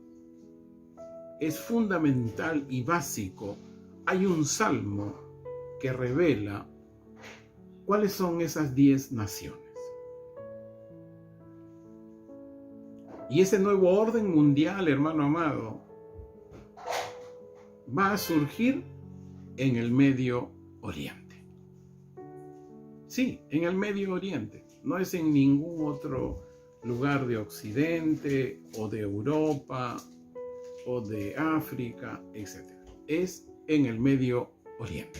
Speaker 1: Es fundamental y básico. Hay un salmo que revela cuáles son esas 10 naciones. Y ese nuevo orden mundial, hermano amado, va a surgir en el Medio Oriente. Sí, en el Medio Oriente. No es en ningún otro lugar de Occidente o de Europa o de África, etc. Es en el Medio Oriente.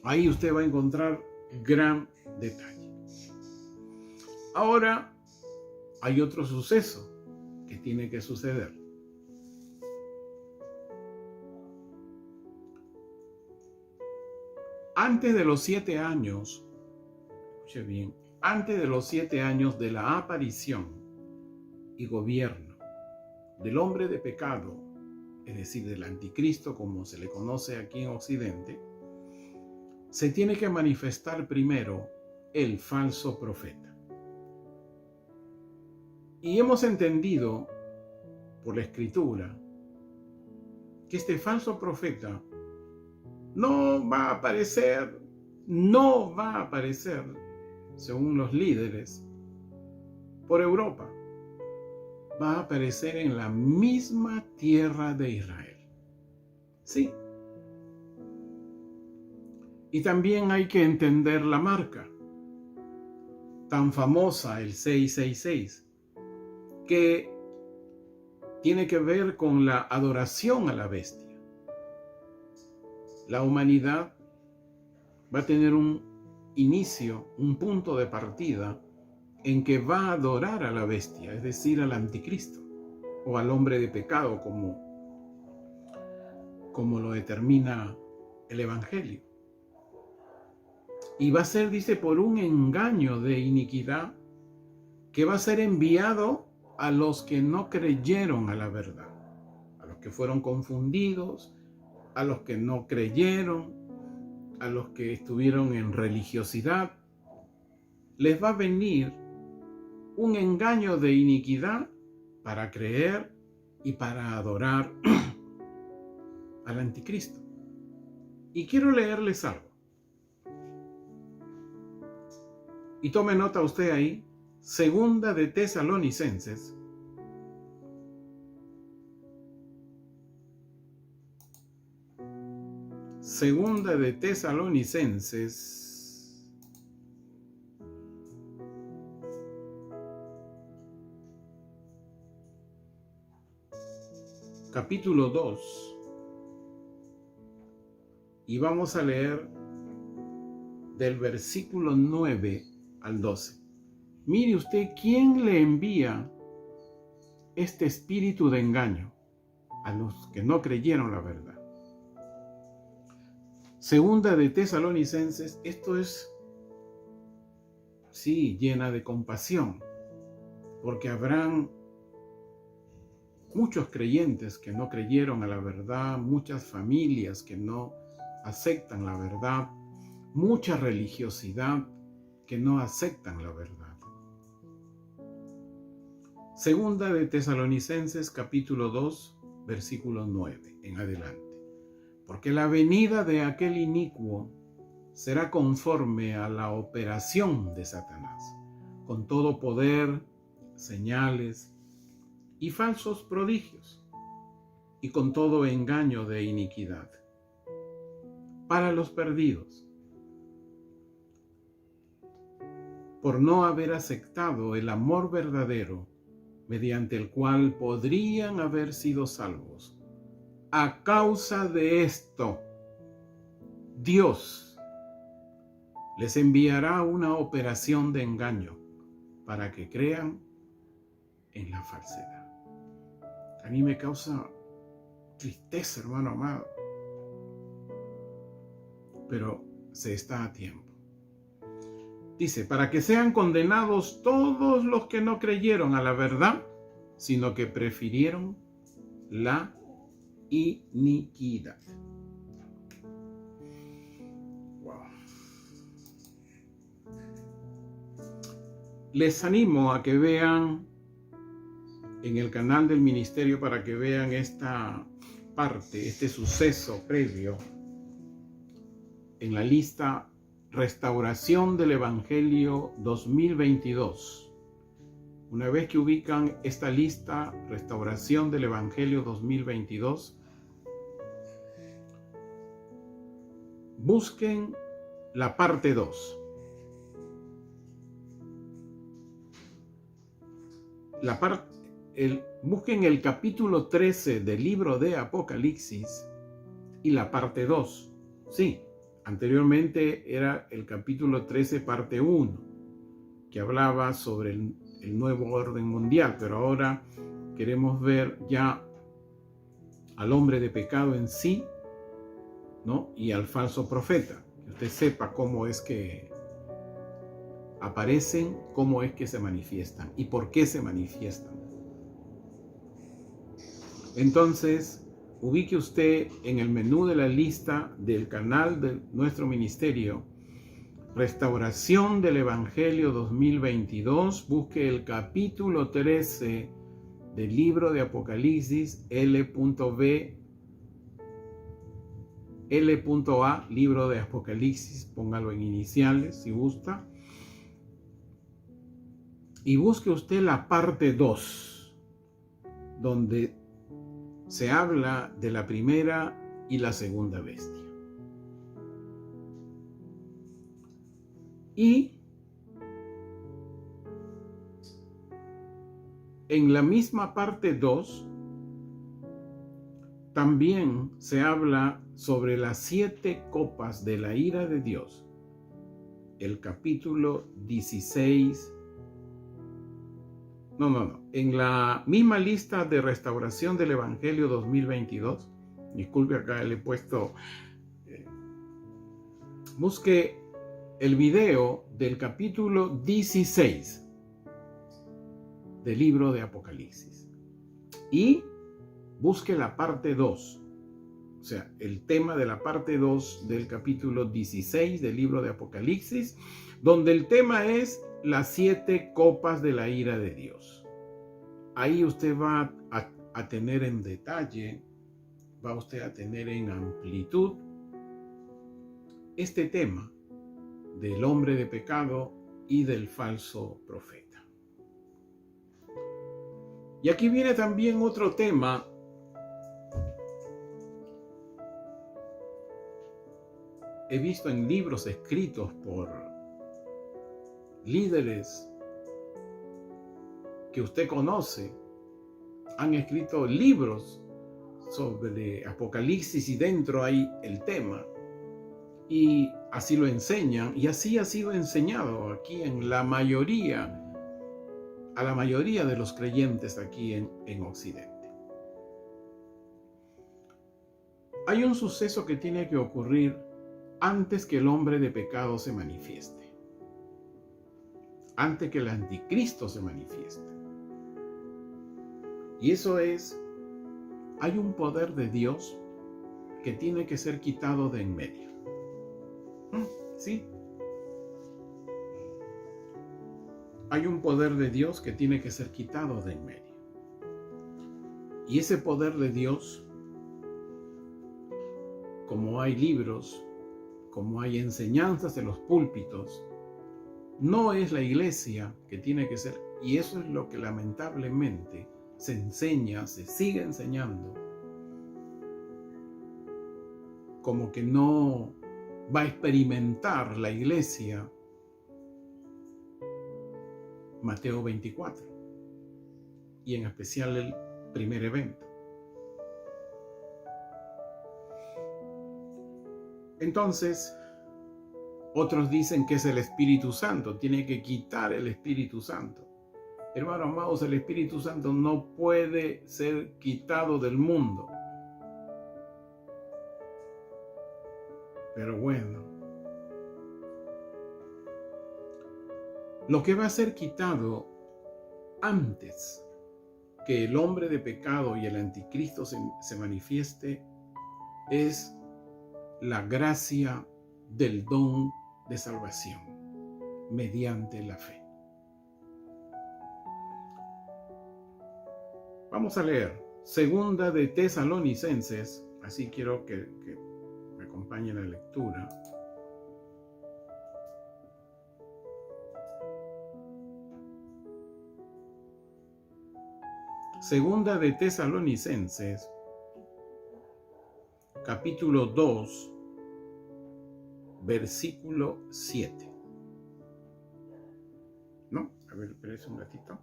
Speaker 1: Ahí usted va a encontrar gran detalle. Ahora hay otro suceso que tiene que suceder. Antes de los 7 años, escuche bien, antes de los 7 años de la aparición y gobierno del hombre de pecado, es decir, del anticristo como se le conoce aquí en Occidente, se tiene que manifestar primero el falso profeta. Y hemos entendido por la Escritura que este falso profeta no va a aparecer, según los líderes, por Europa. Va a aparecer en la misma tierra de Israel. Sí. Y también hay que entender la marca tan famosa, el 666, que tiene que ver con la adoración a la bestia. La humanidad va a tener un inicio, un punto de partida en que va a adorar a la bestia, es decir, al anticristo o al hombre de pecado, como lo determina el Evangelio. Y va a ser, dice, por un engaño de iniquidad que va a ser enviado a los que no creyeron a la verdad, a los que fueron confundidos, a los que no creyeron, a los que estuvieron en religiosidad. Les va a venir un engaño de iniquidad para creer y para adorar al anticristo. Y quiero leerles algo. Y tome nota usted ahí, Segunda de Tesalonicenses, capítulo 2, y vamos a leer del versículo 9 al 12. Mire usted quién le envía este espíritu de engaño a los que no creyeron la verdad. Segunda de Tesalonicenses, esto es, sí, llena de compasión, porque habrán muchos creyentes que no creyeron a la verdad, muchas familias que no aceptan la verdad, mucha religiosidad que no aceptan la verdad. Segunda de Tesalonicenses, capítulo 2, versículo 9 en adelante. Porque la venida de aquel inicuo será conforme a la operación de Satanás, con todo poder, señales y falsos prodigios, y con todo engaño de iniquidad, para los perdidos, por no haber aceptado el amor verdadero, mediante el cual podrían haber sido salvos. A causa de esto, Dios les enviará una operación de engaño para que crean en la falsedad. A mí me causa tristeza, hermano amado, pero se está a tiempo. Dice, para que sean condenados todos los que no creyeron a la verdad, sino que prefirieron la iniquidad. Wow. Les animo a que vean en el canal del ministerio, para que vean esta parte, este suceso previo en la lista Restauración del Evangelio 2022, Una vez que ubican esta lista, Restauración del Evangelio 2022, busquen la parte 2. Busquen el capítulo 13 del libro de Apocalipsis y la parte 2. Sí, anteriormente era el capítulo 13, parte 1, que hablaba sobre el nuevo orden mundial, pero ahora queremos ver ya al hombre de pecado en sí, ¿no? Y al falso profeta, que usted sepa cómo es que aparecen, cómo es que se manifiestan y por qué se manifiestan. Entonces, ubique usted en el menú de la lista del canal de nuestro ministerio, Restauración del Evangelio 2022, busque el capítulo 13 del libro de Apocalipsis, L.A, libro de Apocalipsis, póngalo en iniciales si gusta. Y busque usted la parte 2, donde se habla de la primera y la segunda bestia. Y en la misma parte 2 también se habla sobre las 7 copas de la ira de Dios. El capítulo 16. En la misma lista de Restauración del Evangelio 2022, disculpe, acá le he puesto, busque el video del capítulo 16 del libro de Apocalipsis y busque la parte 2, o sea, el tema de la parte 2 del capítulo 16 del libro de Apocalipsis, donde el tema es las 7 copas de la ira de Dios. Ahí usted va a tener en detalle, va usted a tener en amplitud este tema del hombre de pecado y del falso profeta. Y aquí viene también otro tema he visto en libros escritos por líderes que usted conoce, han escrito libros sobre Apocalipsis y dentro hay el tema y así lo enseñan y así ha sido enseñado aquí en la mayoría, a la mayoría de los creyentes aquí en Occidente. Hay un suceso que tiene que ocurrir antes que el hombre de pecado se manifieste, antes que el anticristo se manifieste. Y eso es, hay un poder de Dios que tiene que ser quitado de en medio. ¿Sí? Hay un poder de Dios que tiene que ser quitado de en medio. Y ese poder de Dios, como hay libros, como hay enseñanzas en los púlpitos, no es la iglesia que tiene que ser, y eso es lo que lamentablemente se enseña, se sigue enseñando, como que no va a experimentar la iglesia Mateo 24, y en especial el primer evento. Entonces, otros dicen que es el Espíritu Santo, tiene que quitar el Espíritu Santo. Hermanos amados, el Espíritu Santo no puede ser quitado del mundo. Pero bueno, lo que va a ser quitado antes que el hombre de pecado y el anticristo se manifieste es la gracia del don de salvación mediante la fe. Vamos a leer Segunda de Tesalonicenses, así quiero que me acompañe la lectura. Segunda de Tesalonicenses, capítulo 2, versículo 7. ¿No? A ver, espérese un ratito.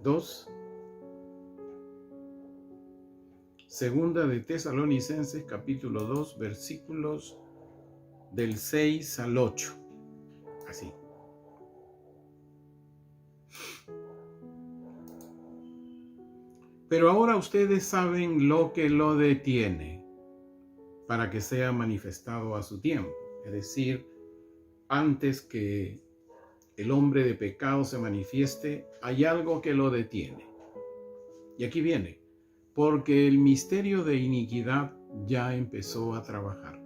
Speaker 1: 2. Segunda de Tesalonicenses, capítulo 2, versículos del 6 al 8. Así. Pero ahora ustedes saben lo que lo detiene para que sea manifestado a su tiempo. Es decir, antes que el hombre de pecado se manifieste, hay algo que lo detiene. Y aquí viene, porque el misterio de iniquidad ya empezó a trabajar.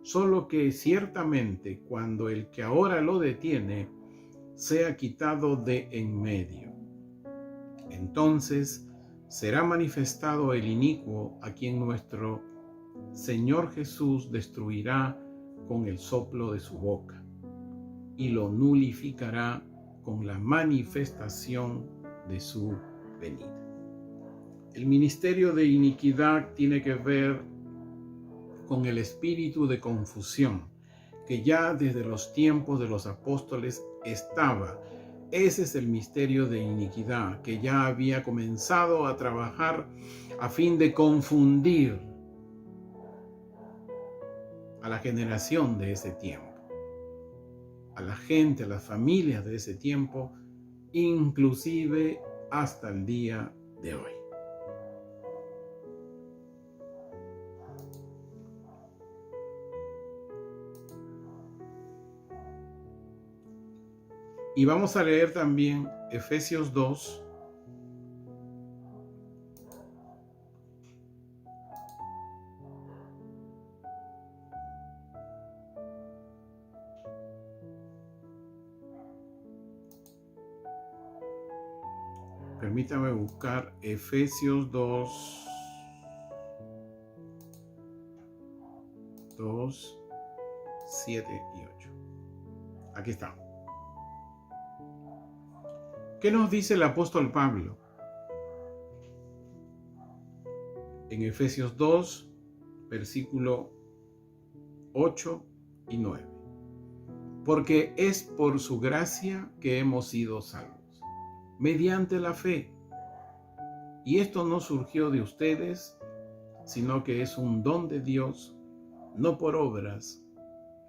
Speaker 1: Solo que ciertamente cuando el que ahora lo detiene sea quitado de en medio, entonces será manifestado el inicuo, a quien nuestro Señor Jesús destruirá con el soplo de su boca y lo nulificará con la manifestación de su venida. El ministerio de iniquidad tiene que ver con el espíritu de confusión que ya desde los tiempos de los apóstoles estaba. Ese es el misterio de iniquidad que ya había comenzado a trabajar a fin de confundir a la generación de ese tiempo, a la gente, a las familias de ese tiempo, inclusive hasta el día de hoy. Y vamos a leer también Efesios 2, permítame buscar Efesios 2, 7 y 8. Aquí está. ¿Qué nos dice el apóstol Pablo? En Efesios 2, versículo 8 y 9. Porque es por su gracia que hemos sido salvos, mediante la fe. Y esto no surgió de ustedes, sino que es un don de Dios, no por obras,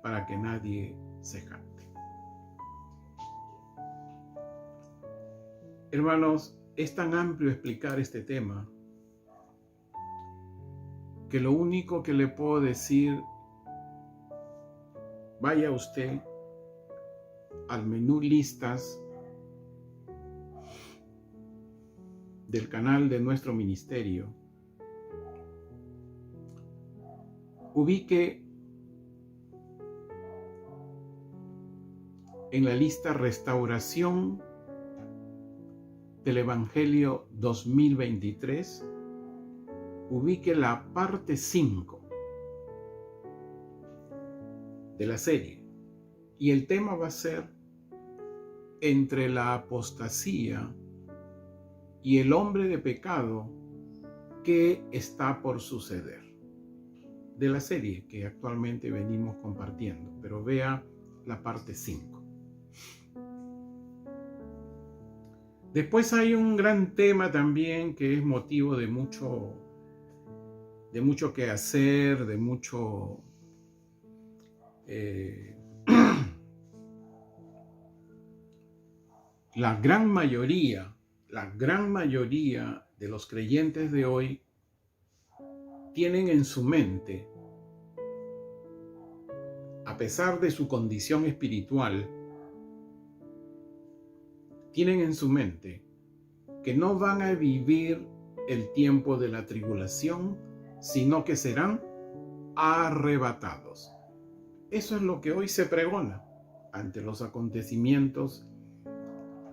Speaker 1: para que nadie se jacte. Hermanos, es tan amplio explicar este tema que lo único que le puedo decir, vaya usted al menú listas del canal de nuestro ministerio, ubique en la lista Restauración del Evangelio 2023, ubique la parte 5 de la serie. Y el tema va a ser entre la apostasía y el hombre de pecado, ¿qué está por suceder? De la serie que actualmente venimos compartiendo, pero vea la parte 5. Después hay un gran tema también que es motivo de mucho que hacer, de mucho la gran mayoría de los creyentes de hoy tienen en su mente, a pesar de su condición espiritual, tienen en su mente que no van a vivir el tiempo de la tribulación, sino que serán arrebatados. Eso es lo que hoy se pregona ante los acontecimientos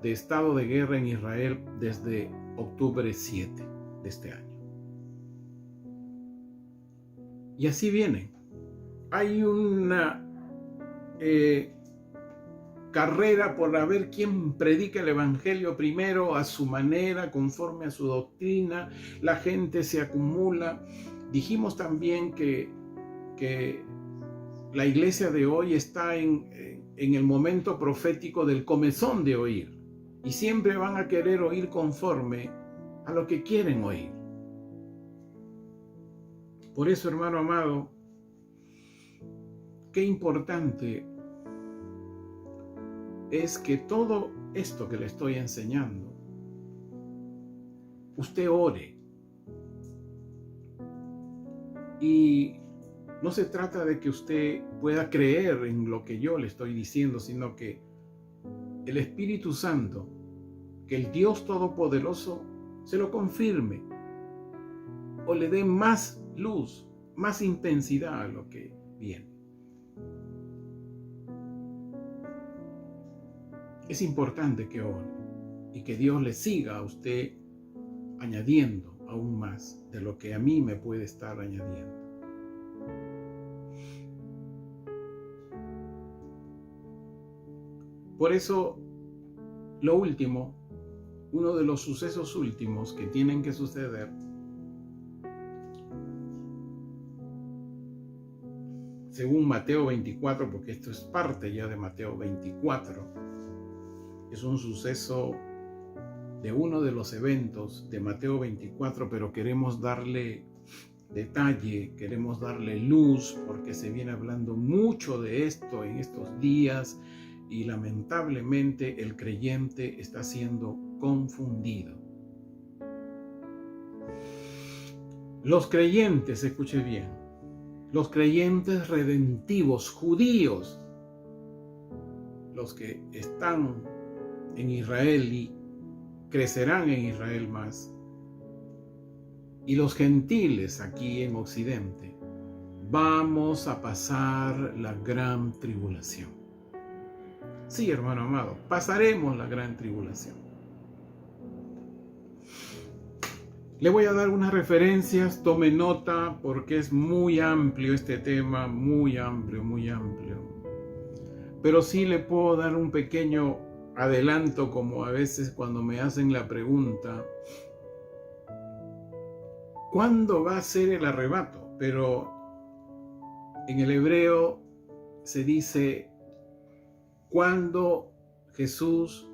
Speaker 1: de estado de guerra en Israel desde octubre 7 de este año. Y así viene. Hay una carrera por ver quién predica el evangelio primero a su manera, conforme a su doctrina. La gente se acumula. Dijimos también que la iglesia de hoy está en el momento profético del comezón de oír, y siempre van a querer oír conforme a lo que quieren oír. Por eso, hermano amado, qué importante es que todo esto que le estoy enseñando, usted ore. Y no se trata de que usted pueda creer en lo que yo le estoy diciendo, sino que el Espíritu Santo, que el Dios Todopoderoso, se lo confirme o le dé más luz, más intensidad a lo que viene. Es importante que ore y que Dios le siga a usted añadiendo aún más de lo que a mí me puede estar añadiendo. Por eso, lo último, uno de los sucesos últimos que tienen que suceder, según Mateo 24, porque esto es parte ya de Mateo 24, es un suceso de uno de los eventos de Mateo 24, pero queremos darle detalle, queremos darle luz, porque se viene hablando mucho de esto en estos días y lamentablemente el creyente está siendo confundido. Los creyentes, escuche bien, los creyentes redentivos, judíos, los que están en Israel y crecerán en Israel más, y los gentiles aquí en Occidente, vamos a pasar la gran tribulación. Sí, hermano amado, pasaremos la gran tribulación. Le voy a dar unas referencias, tome nota, porque es muy amplio este tema, muy amplio, muy amplio. Pero sí le puedo dar un pequeño adelanto, como a veces cuando me hacen la pregunta, ¿cuándo va a ser el arrebato? Pero en el hebreo se dice, ¿cuándo Jesús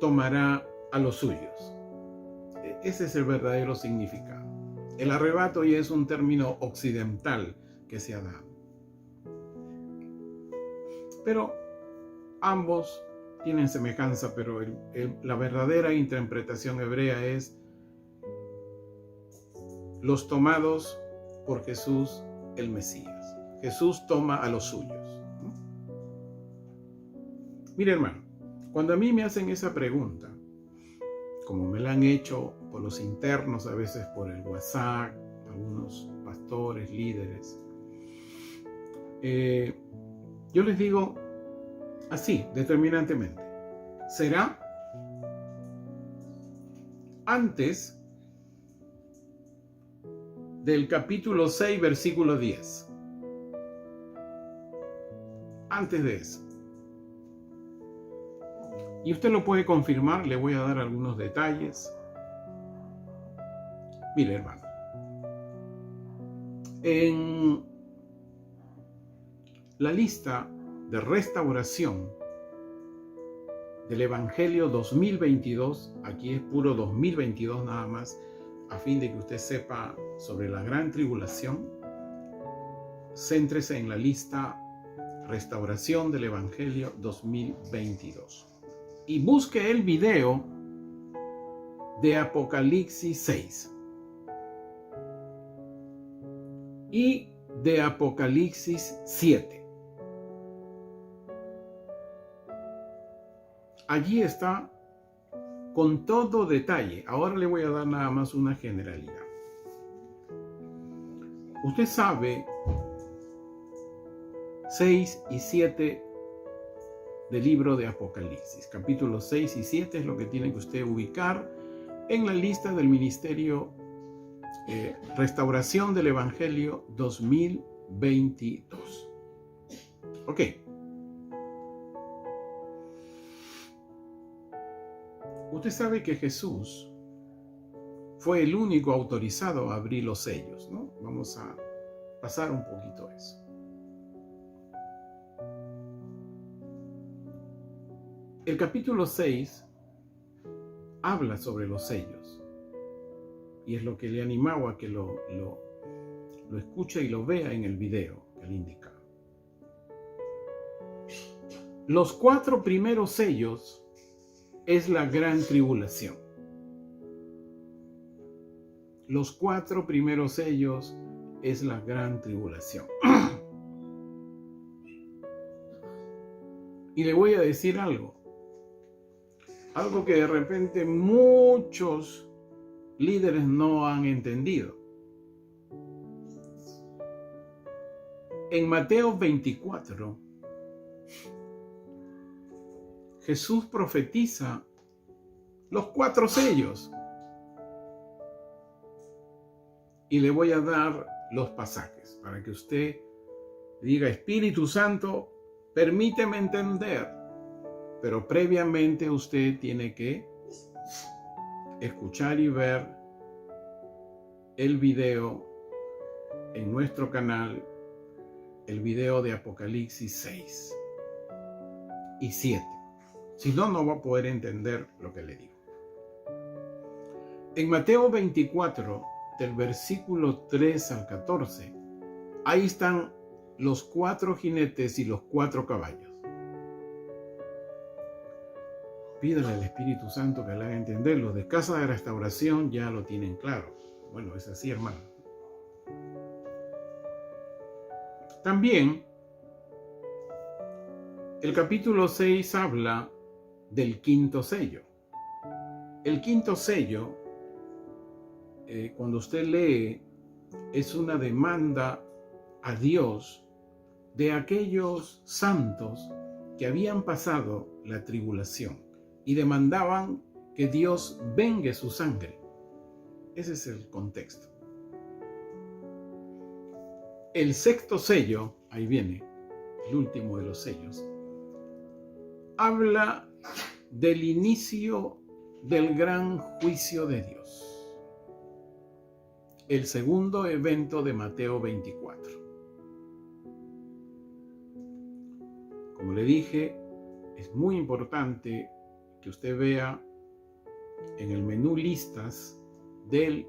Speaker 1: tomará a los suyos? Ese es el verdadero significado. El arrebato ya es un término occidental que se ha dado. Pero ambos tienen semejanza, pero la verdadera interpretación hebrea es los tomados por Jesús el Mesías. Jesús toma a los suyos. Mire, hermano, cuando a mí me hacen esa pregunta, como me la han hecho por los internos, a veces por el WhatsApp, algunos pastores, líderes, yo les digo así, determinantemente, será antes del capítulo 6, versículo 10. Antes de eso. Y usted lo puede confirmar, le voy a dar algunos detalles. Mire, hermano, en la lista de restauración del Evangelio 2022, aquí es puro 2022 nada más, a fin de que usted sepa sobre la gran tribulación, céntrese en la lista Restauración del Evangelio 2022. Y busque el video de Apocalipsis 6 y de Apocalipsis 7. Allí está con todo detalle. Ahora le voy a dar nada más una generalidad. Usted sabe 6 y 7 del libro de Apocalipsis. Capítulos 6 y 7 es lo que tiene que usted ubicar en la lista del Ministerio Restauración del Evangelio 2022. Ok. Usted sabe que Jesús fue el único autorizado a abrir los sellos, ¿no? Vamos a pasar un poquito eso. El capítulo 6 habla sobre los sellos y es lo que le animaba a que lo escuche y lo vea en el video que le indica. Los 4 primeros sellos es la gran tribulación. Los 4 primeros sellos es la gran tribulación. Y le voy a decir algo que de repente muchos líderes no han entendido. En Mateo 24, Jesús profetiza los 4 sellos. Y le voy a dar los pasajes para que usted diga: Espíritu Santo, permíteme entender. Pero previamente usted tiene que escuchar y ver el video en nuestro canal, el video de Apocalipsis 6 y 7. Si no, no va a poder entender lo que le digo. En Mateo 24, del versículo 3 al 14, ahí están los 4 jinetes y los 4 caballos. Pídale al Espíritu Santo que le haga entender. Los de Casa de Restauración ya lo tienen claro. Bueno, es así, hermano. También, el capítulo 6 habla del 5.º sello. El 5.º sello, cuando usted lee, es una demanda a Dios de aquellos santos que habían pasado la tribulación y demandaban que Dios vengue su sangre. Ese es el contexto. El 6.º sello, ahí viene, el último de los sellos, habla del inicio del gran juicio de Dios. El segundo evento de Mateo 24. Como le dije, es muy importante que usted vea en el menú listas del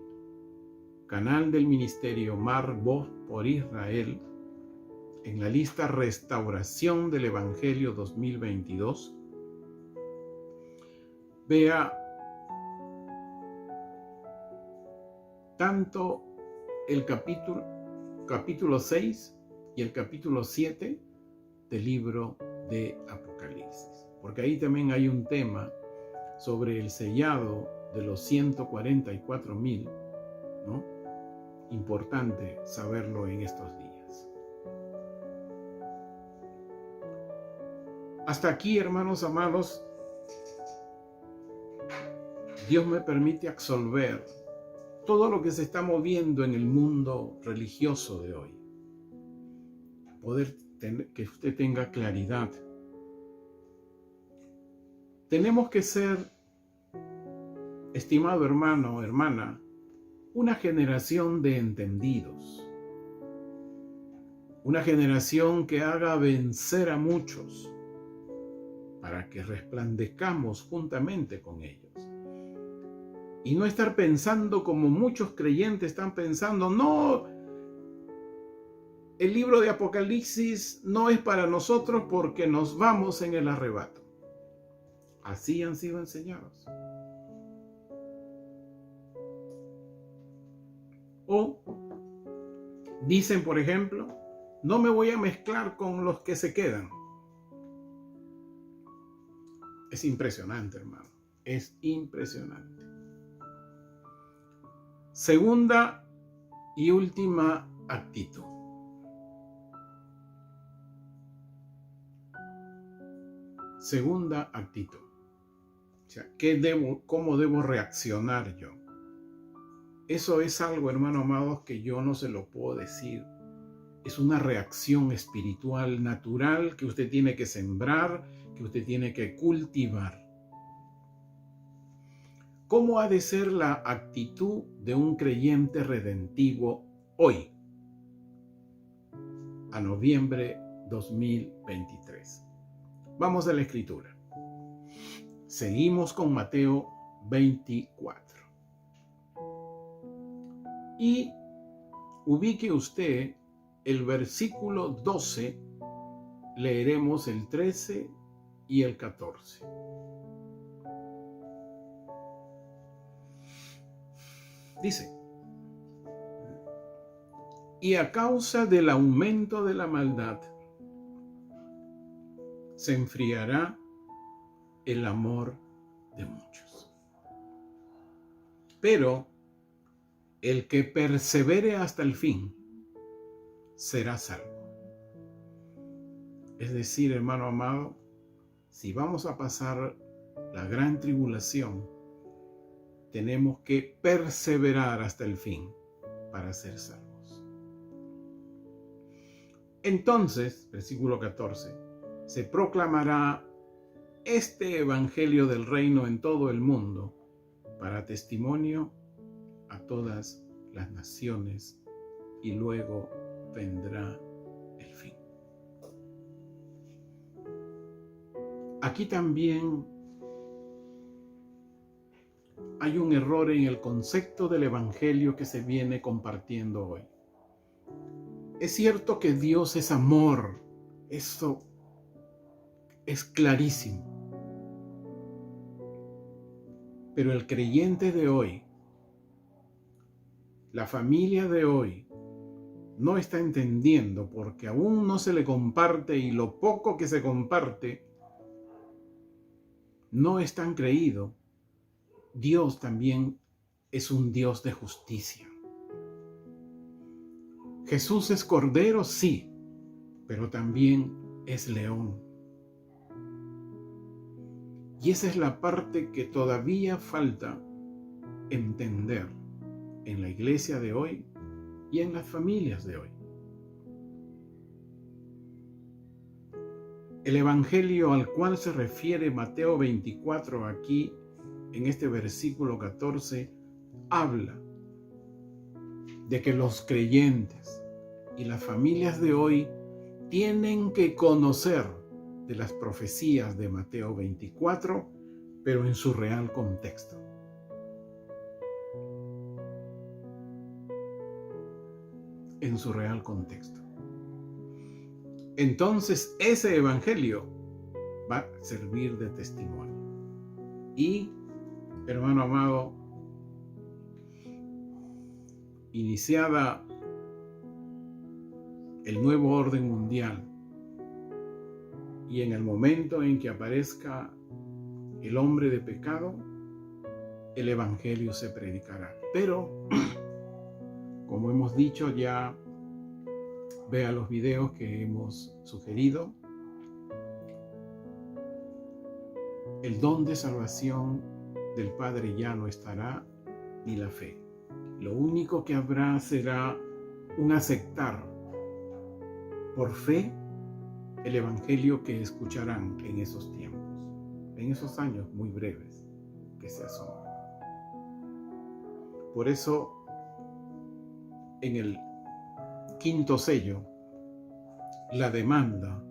Speaker 1: canal del ministerio Mar Voz por Israel, en la lista Restauración del Evangelio 2022, vea tanto el capítulo 6 y el capítulo 7 del libro de Apocalipsis. Porque ahí también hay un tema sobre el sellado de los 144,000, ¿no? Importante saberlo en estos días. Hasta aquí, hermanos amados, Dios me permite absolver todo lo que se está moviendo en el mundo religioso de hoy. Que usted tenga claridad. Tenemos que ser, estimado hermano, hermana, una generación de entendidos. Una generación que haga vencer a muchos para que resplandezcamos juntamente con ellos. Y no estar pensando como muchos creyentes están pensando: no, el libro de Apocalipsis no es para nosotros porque nos vamos en el arrebato. Así han sido enseñados. O dicen, por ejemplo, no me voy a mezclar con los que se quedan. Es impresionante, hermano. Es impresionante. Segunda y última actitud. Segunda actitud. O sea, ¿cómo debo reaccionar yo? Eso es algo, hermano amados, que yo no se lo puedo decir. Es una reacción espiritual natural que usted tiene que sembrar, que usted tiene que cultivar. ¿Cómo ha de ser la actitud de un creyente redentivo hoy, a noviembre 2023? Vamos a la escritura. Seguimos con Mateo 24. Y ubique usted el versículo 12, leeremos el 13 y el 14. Dice: y a causa del aumento de la maldad, se enfriará el amor de muchos. Pero el que persevere hasta el fin será salvo. Es decir, hermano amado, si vamos a pasar la gran tribulación, tenemos que perseverar hasta el fin para ser salvos. Entonces, versículo 14, se proclamará este evangelio del reino en todo el mundo para testimonio a todas las naciones, y luego vendrá el fin. Aquí también hay un error en el concepto del evangelio que se viene compartiendo hoy. Es cierto que Dios es amor, eso es clarísimo. Pero el creyente de hoy, la familia de hoy, no está entendiendo, porque aún no se le comparte, y lo poco que se comparte no es tan creído. Dios también es un Dios de justicia. Jesús es cordero, sí, pero también es león. Y esa es la parte que todavía falta entender en la iglesia de hoy y en las familias de hoy. El evangelio al cual se refiere Mateo 24 aquí, en este versículo 14, habla de que los creyentes y las familias de hoy tienen que conocer de las profecías de Mateo 24, pero en su real contexto. En su real contexto. Entonces ese evangelio va a servir de testimonio. Y, hermano amado, iniciada el nuevo orden mundial, y en el momento en que aparezca el hombre de pecado, el evangelio se predicará. Pero, como hemos dicho, ya vea los videos que hemos sugerido, el don de salvación del Padre ya no estará, ni la fe. Lo único que habrá será un aceptar por fe el evangelio que escucharán en esos tiempos, en esos años muy breves que se asoman. Por eso, en el quinto sello, la demanda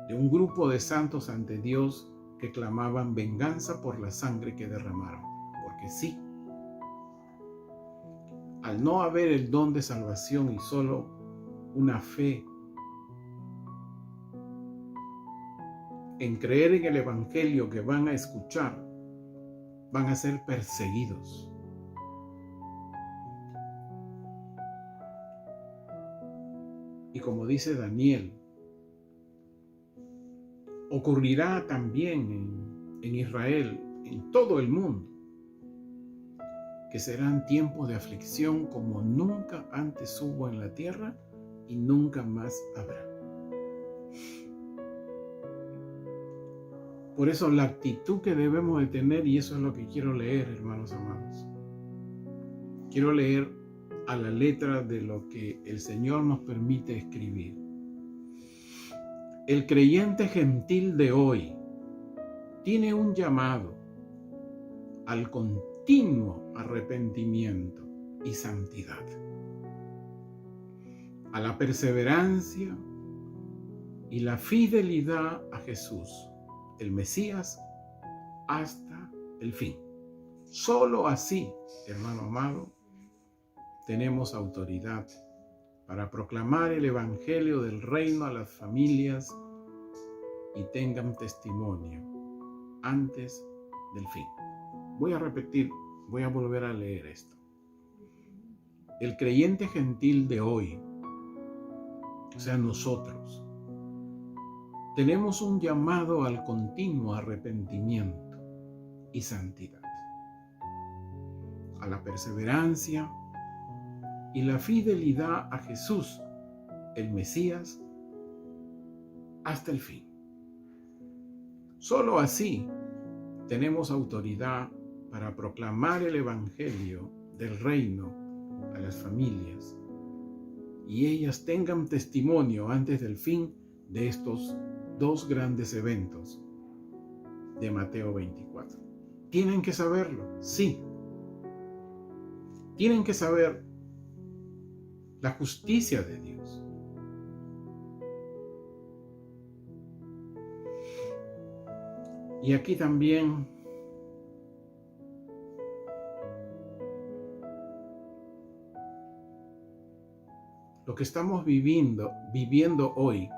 Speaker 1: de un grupo de santos ante Dios que clamaban venganza por la sangre que derramaron. Porque sí, al no haber el don de salvación y solo una fe en creer en el evangelio que van a escuchar, van a ser perseguidos. Y como dice Daniel, ocurrirá también en Israel, en todo el mundo, que serán tiempos de aflicción como nunca antes hubo en la tierra y nunca más habrá. Por eso la actitud que debemos de tener, y eso es lo que quiero leer, hermanos amados. Quiero leer a la letra de lo que el Señor nos permite escribir. El creyente gentil de hoy tiene un llamado al continuo arrepentimiento y santidad, a la perseverancia y la fidelidad a Jesús, el Mesías, hasta el fin. Solo así, hermano amado, tenemos autoridad para proclamar el Evangelio del reino a las familias y tengan testimonio antes del fin. Voy a repetir, voy a volver a leer esto. El creyente gentil de hoy, o sea, nosotros, tenemos un llamado al continuo arrepentimiento y santidad, a la perseverancia y la fidelidad a Jesús, el Mesías, hasta el fin. Solo así tenemos autoridad para proclamar el Evangelio del reino a las familias y ellas tengan testimonio antes del fin de estos dos grandes eventos de Mateo 24. Tienen que saberlo, sí. Tienen que saber la justicia de Dios. Y aquí también lo que estamos viviendo hoy,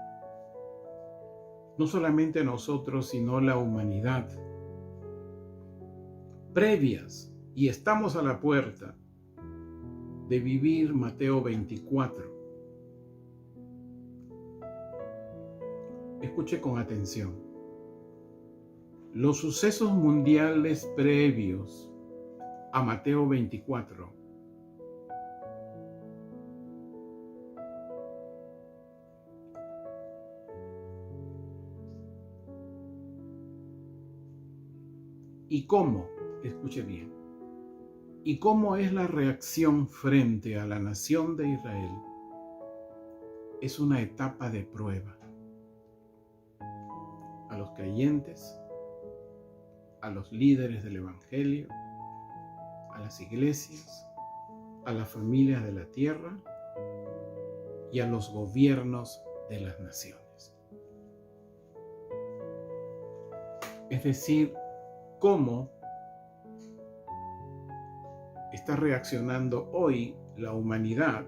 Speaker 1: no solamente nosotros, sino la humanidad, previas, y estamos a la puerta de vivir Mateo 24. Escuche con atención. Los sucesos mundiales previos a Mateo 24 y cómo, escuche bien, y cómo es la reacción frente a la nación de Israel es una etapa de prueba a los creyentes, a los líderes del Evangelio, a las iglesias, a las familias de la tierra y a los gobiernos de las naciones. Es decir, cómo está reaccionando hoy la humanidad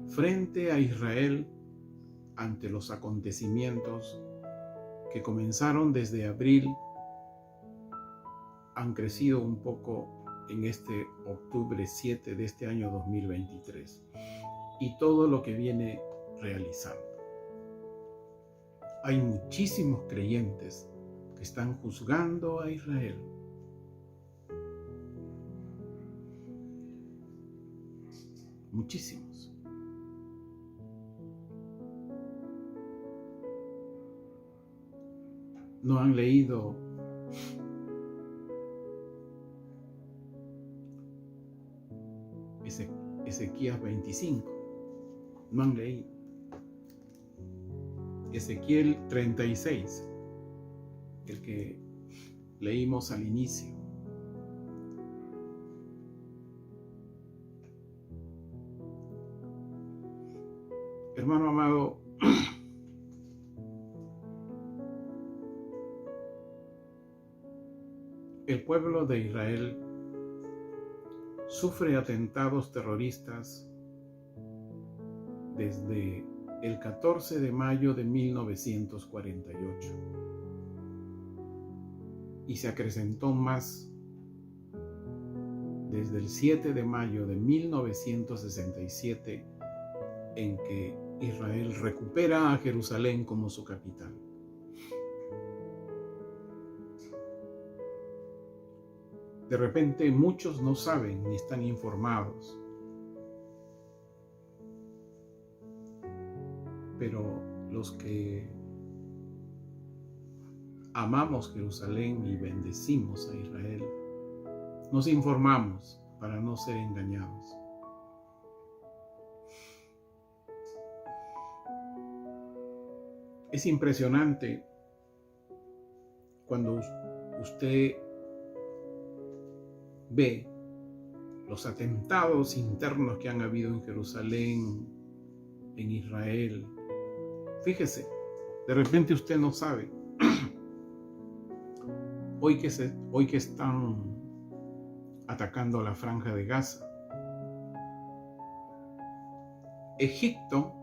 Speaker 1: frente a Israel ante los acontecimientos que comenzaron desde abril, han crecido un poco en este octubre 7 de este año 2023 y todo lo que viene realizando. Hay muchísimos creyentes que están juzgando a Israel. Muchísimos. No han leído Ezequías 25. No han leído Ezequiel 36, el que leímos al inicio. Hermano amado, el pueblo de Israel sufre atentados terroristas desde el 14 de mayo de 1948 y se acrecentó más desde el 7 de mayo de 1967 en que Israel recupera a Jerusalén como su capital. De repente muchos no saben ni están informados, pero los que amamos Jerusalén y bendecimos a Israel, nos informamos para no ser engañados. Es impresionante cuando usted ve los atentados internos que han habido en Jerusalén, en Israel. Fíjese, de repente usted no sabe. Hoy que están atacando la Franja de Gaza, Egipto,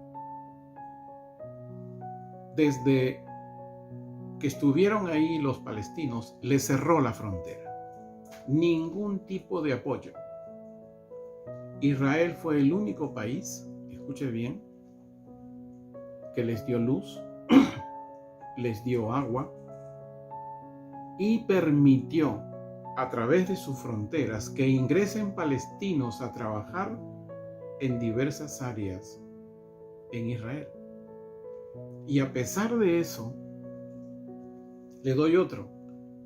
Speaker 1: desde que estuvieron ahí los palestinos, le cerró la frontera. Ningún tipo de apoyo. Israel fue el único país, escuche bien, que les dio luz, les dio agua y permitió a través de sus fronteras que ingresen palestinos a trabajar en diversas áreas en Israel. Y a pesar de eso, le doy otro.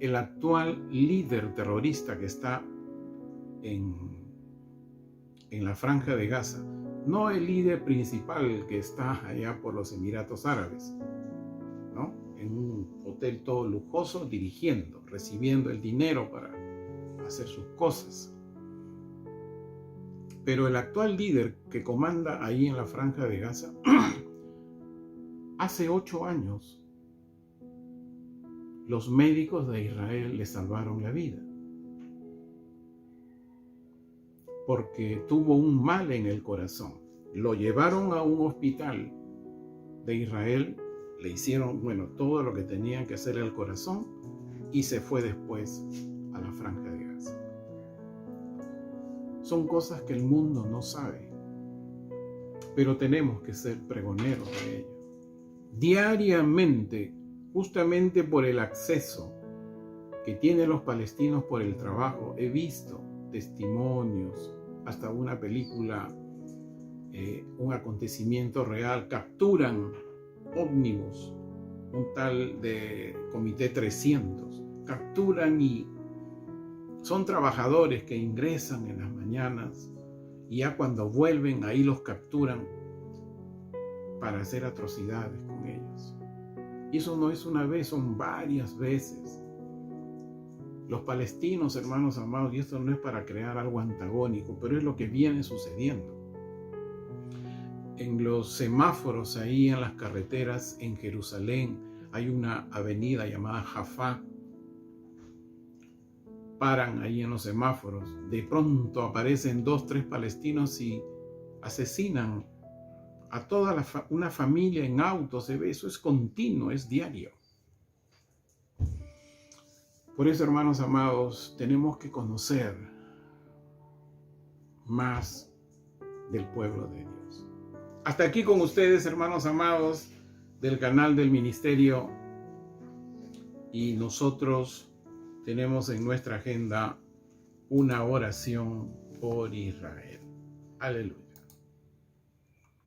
Speaker 1: El actual líder terrorista que está en la Franja de Gaza, no el líder principal que está allá por los Emiratos Árabes, ¿no? En un hotel todo lujoso, dirigiendo, recibiendo el dinero para hacer sus cosas. Pero el actual líder que comanda ahí en la Franja de Gaza, hace 8 años, los médicos de Israel le salvaron la vida, porque tuvo un mal en el corazón. Lo llevaron a un hospital de Israel, le hicieron, todo lo que tenían que hacer al corazón y se fue después a la Franja de Gaza. Son cosas que el mundo no sabe, pero tenemos que ser pregoneros de ello. Diariamente, justamente por el acceso que tienen los palestinos por el trabajo, he visto testimonios, hasta una película, un acontecimiento real. Capturan ómnibus, un tal de Comité 300, capturan y son trabajadores que ingresan en las mañanas y ya cuando vuelven ahí los capturan para hacer atrocidades con ellos. Y eso no es una vez, son varias veces. Los palestinos, hermanos amados, y esto no es para crear algo antagónico, pero es lo que viene sucediendo. En los semáforos ahí en las carreteras en Jerusalén hay una avenida llamada Jaffa. Paran ahí en los semáforos. De pronto aparecen 2, 3 palestinos y asesinan a toda una familia en auto. Se ve, eso es continuo, es diario. Por eso, hermanos amados, tenemos que conocer más del pueblo de Dios. Hasta aquí con ustedes, hermanos amados, del canal del ministerio. Y nosotros tenemos en nuestra agenda una oración por Israel. Aleluya.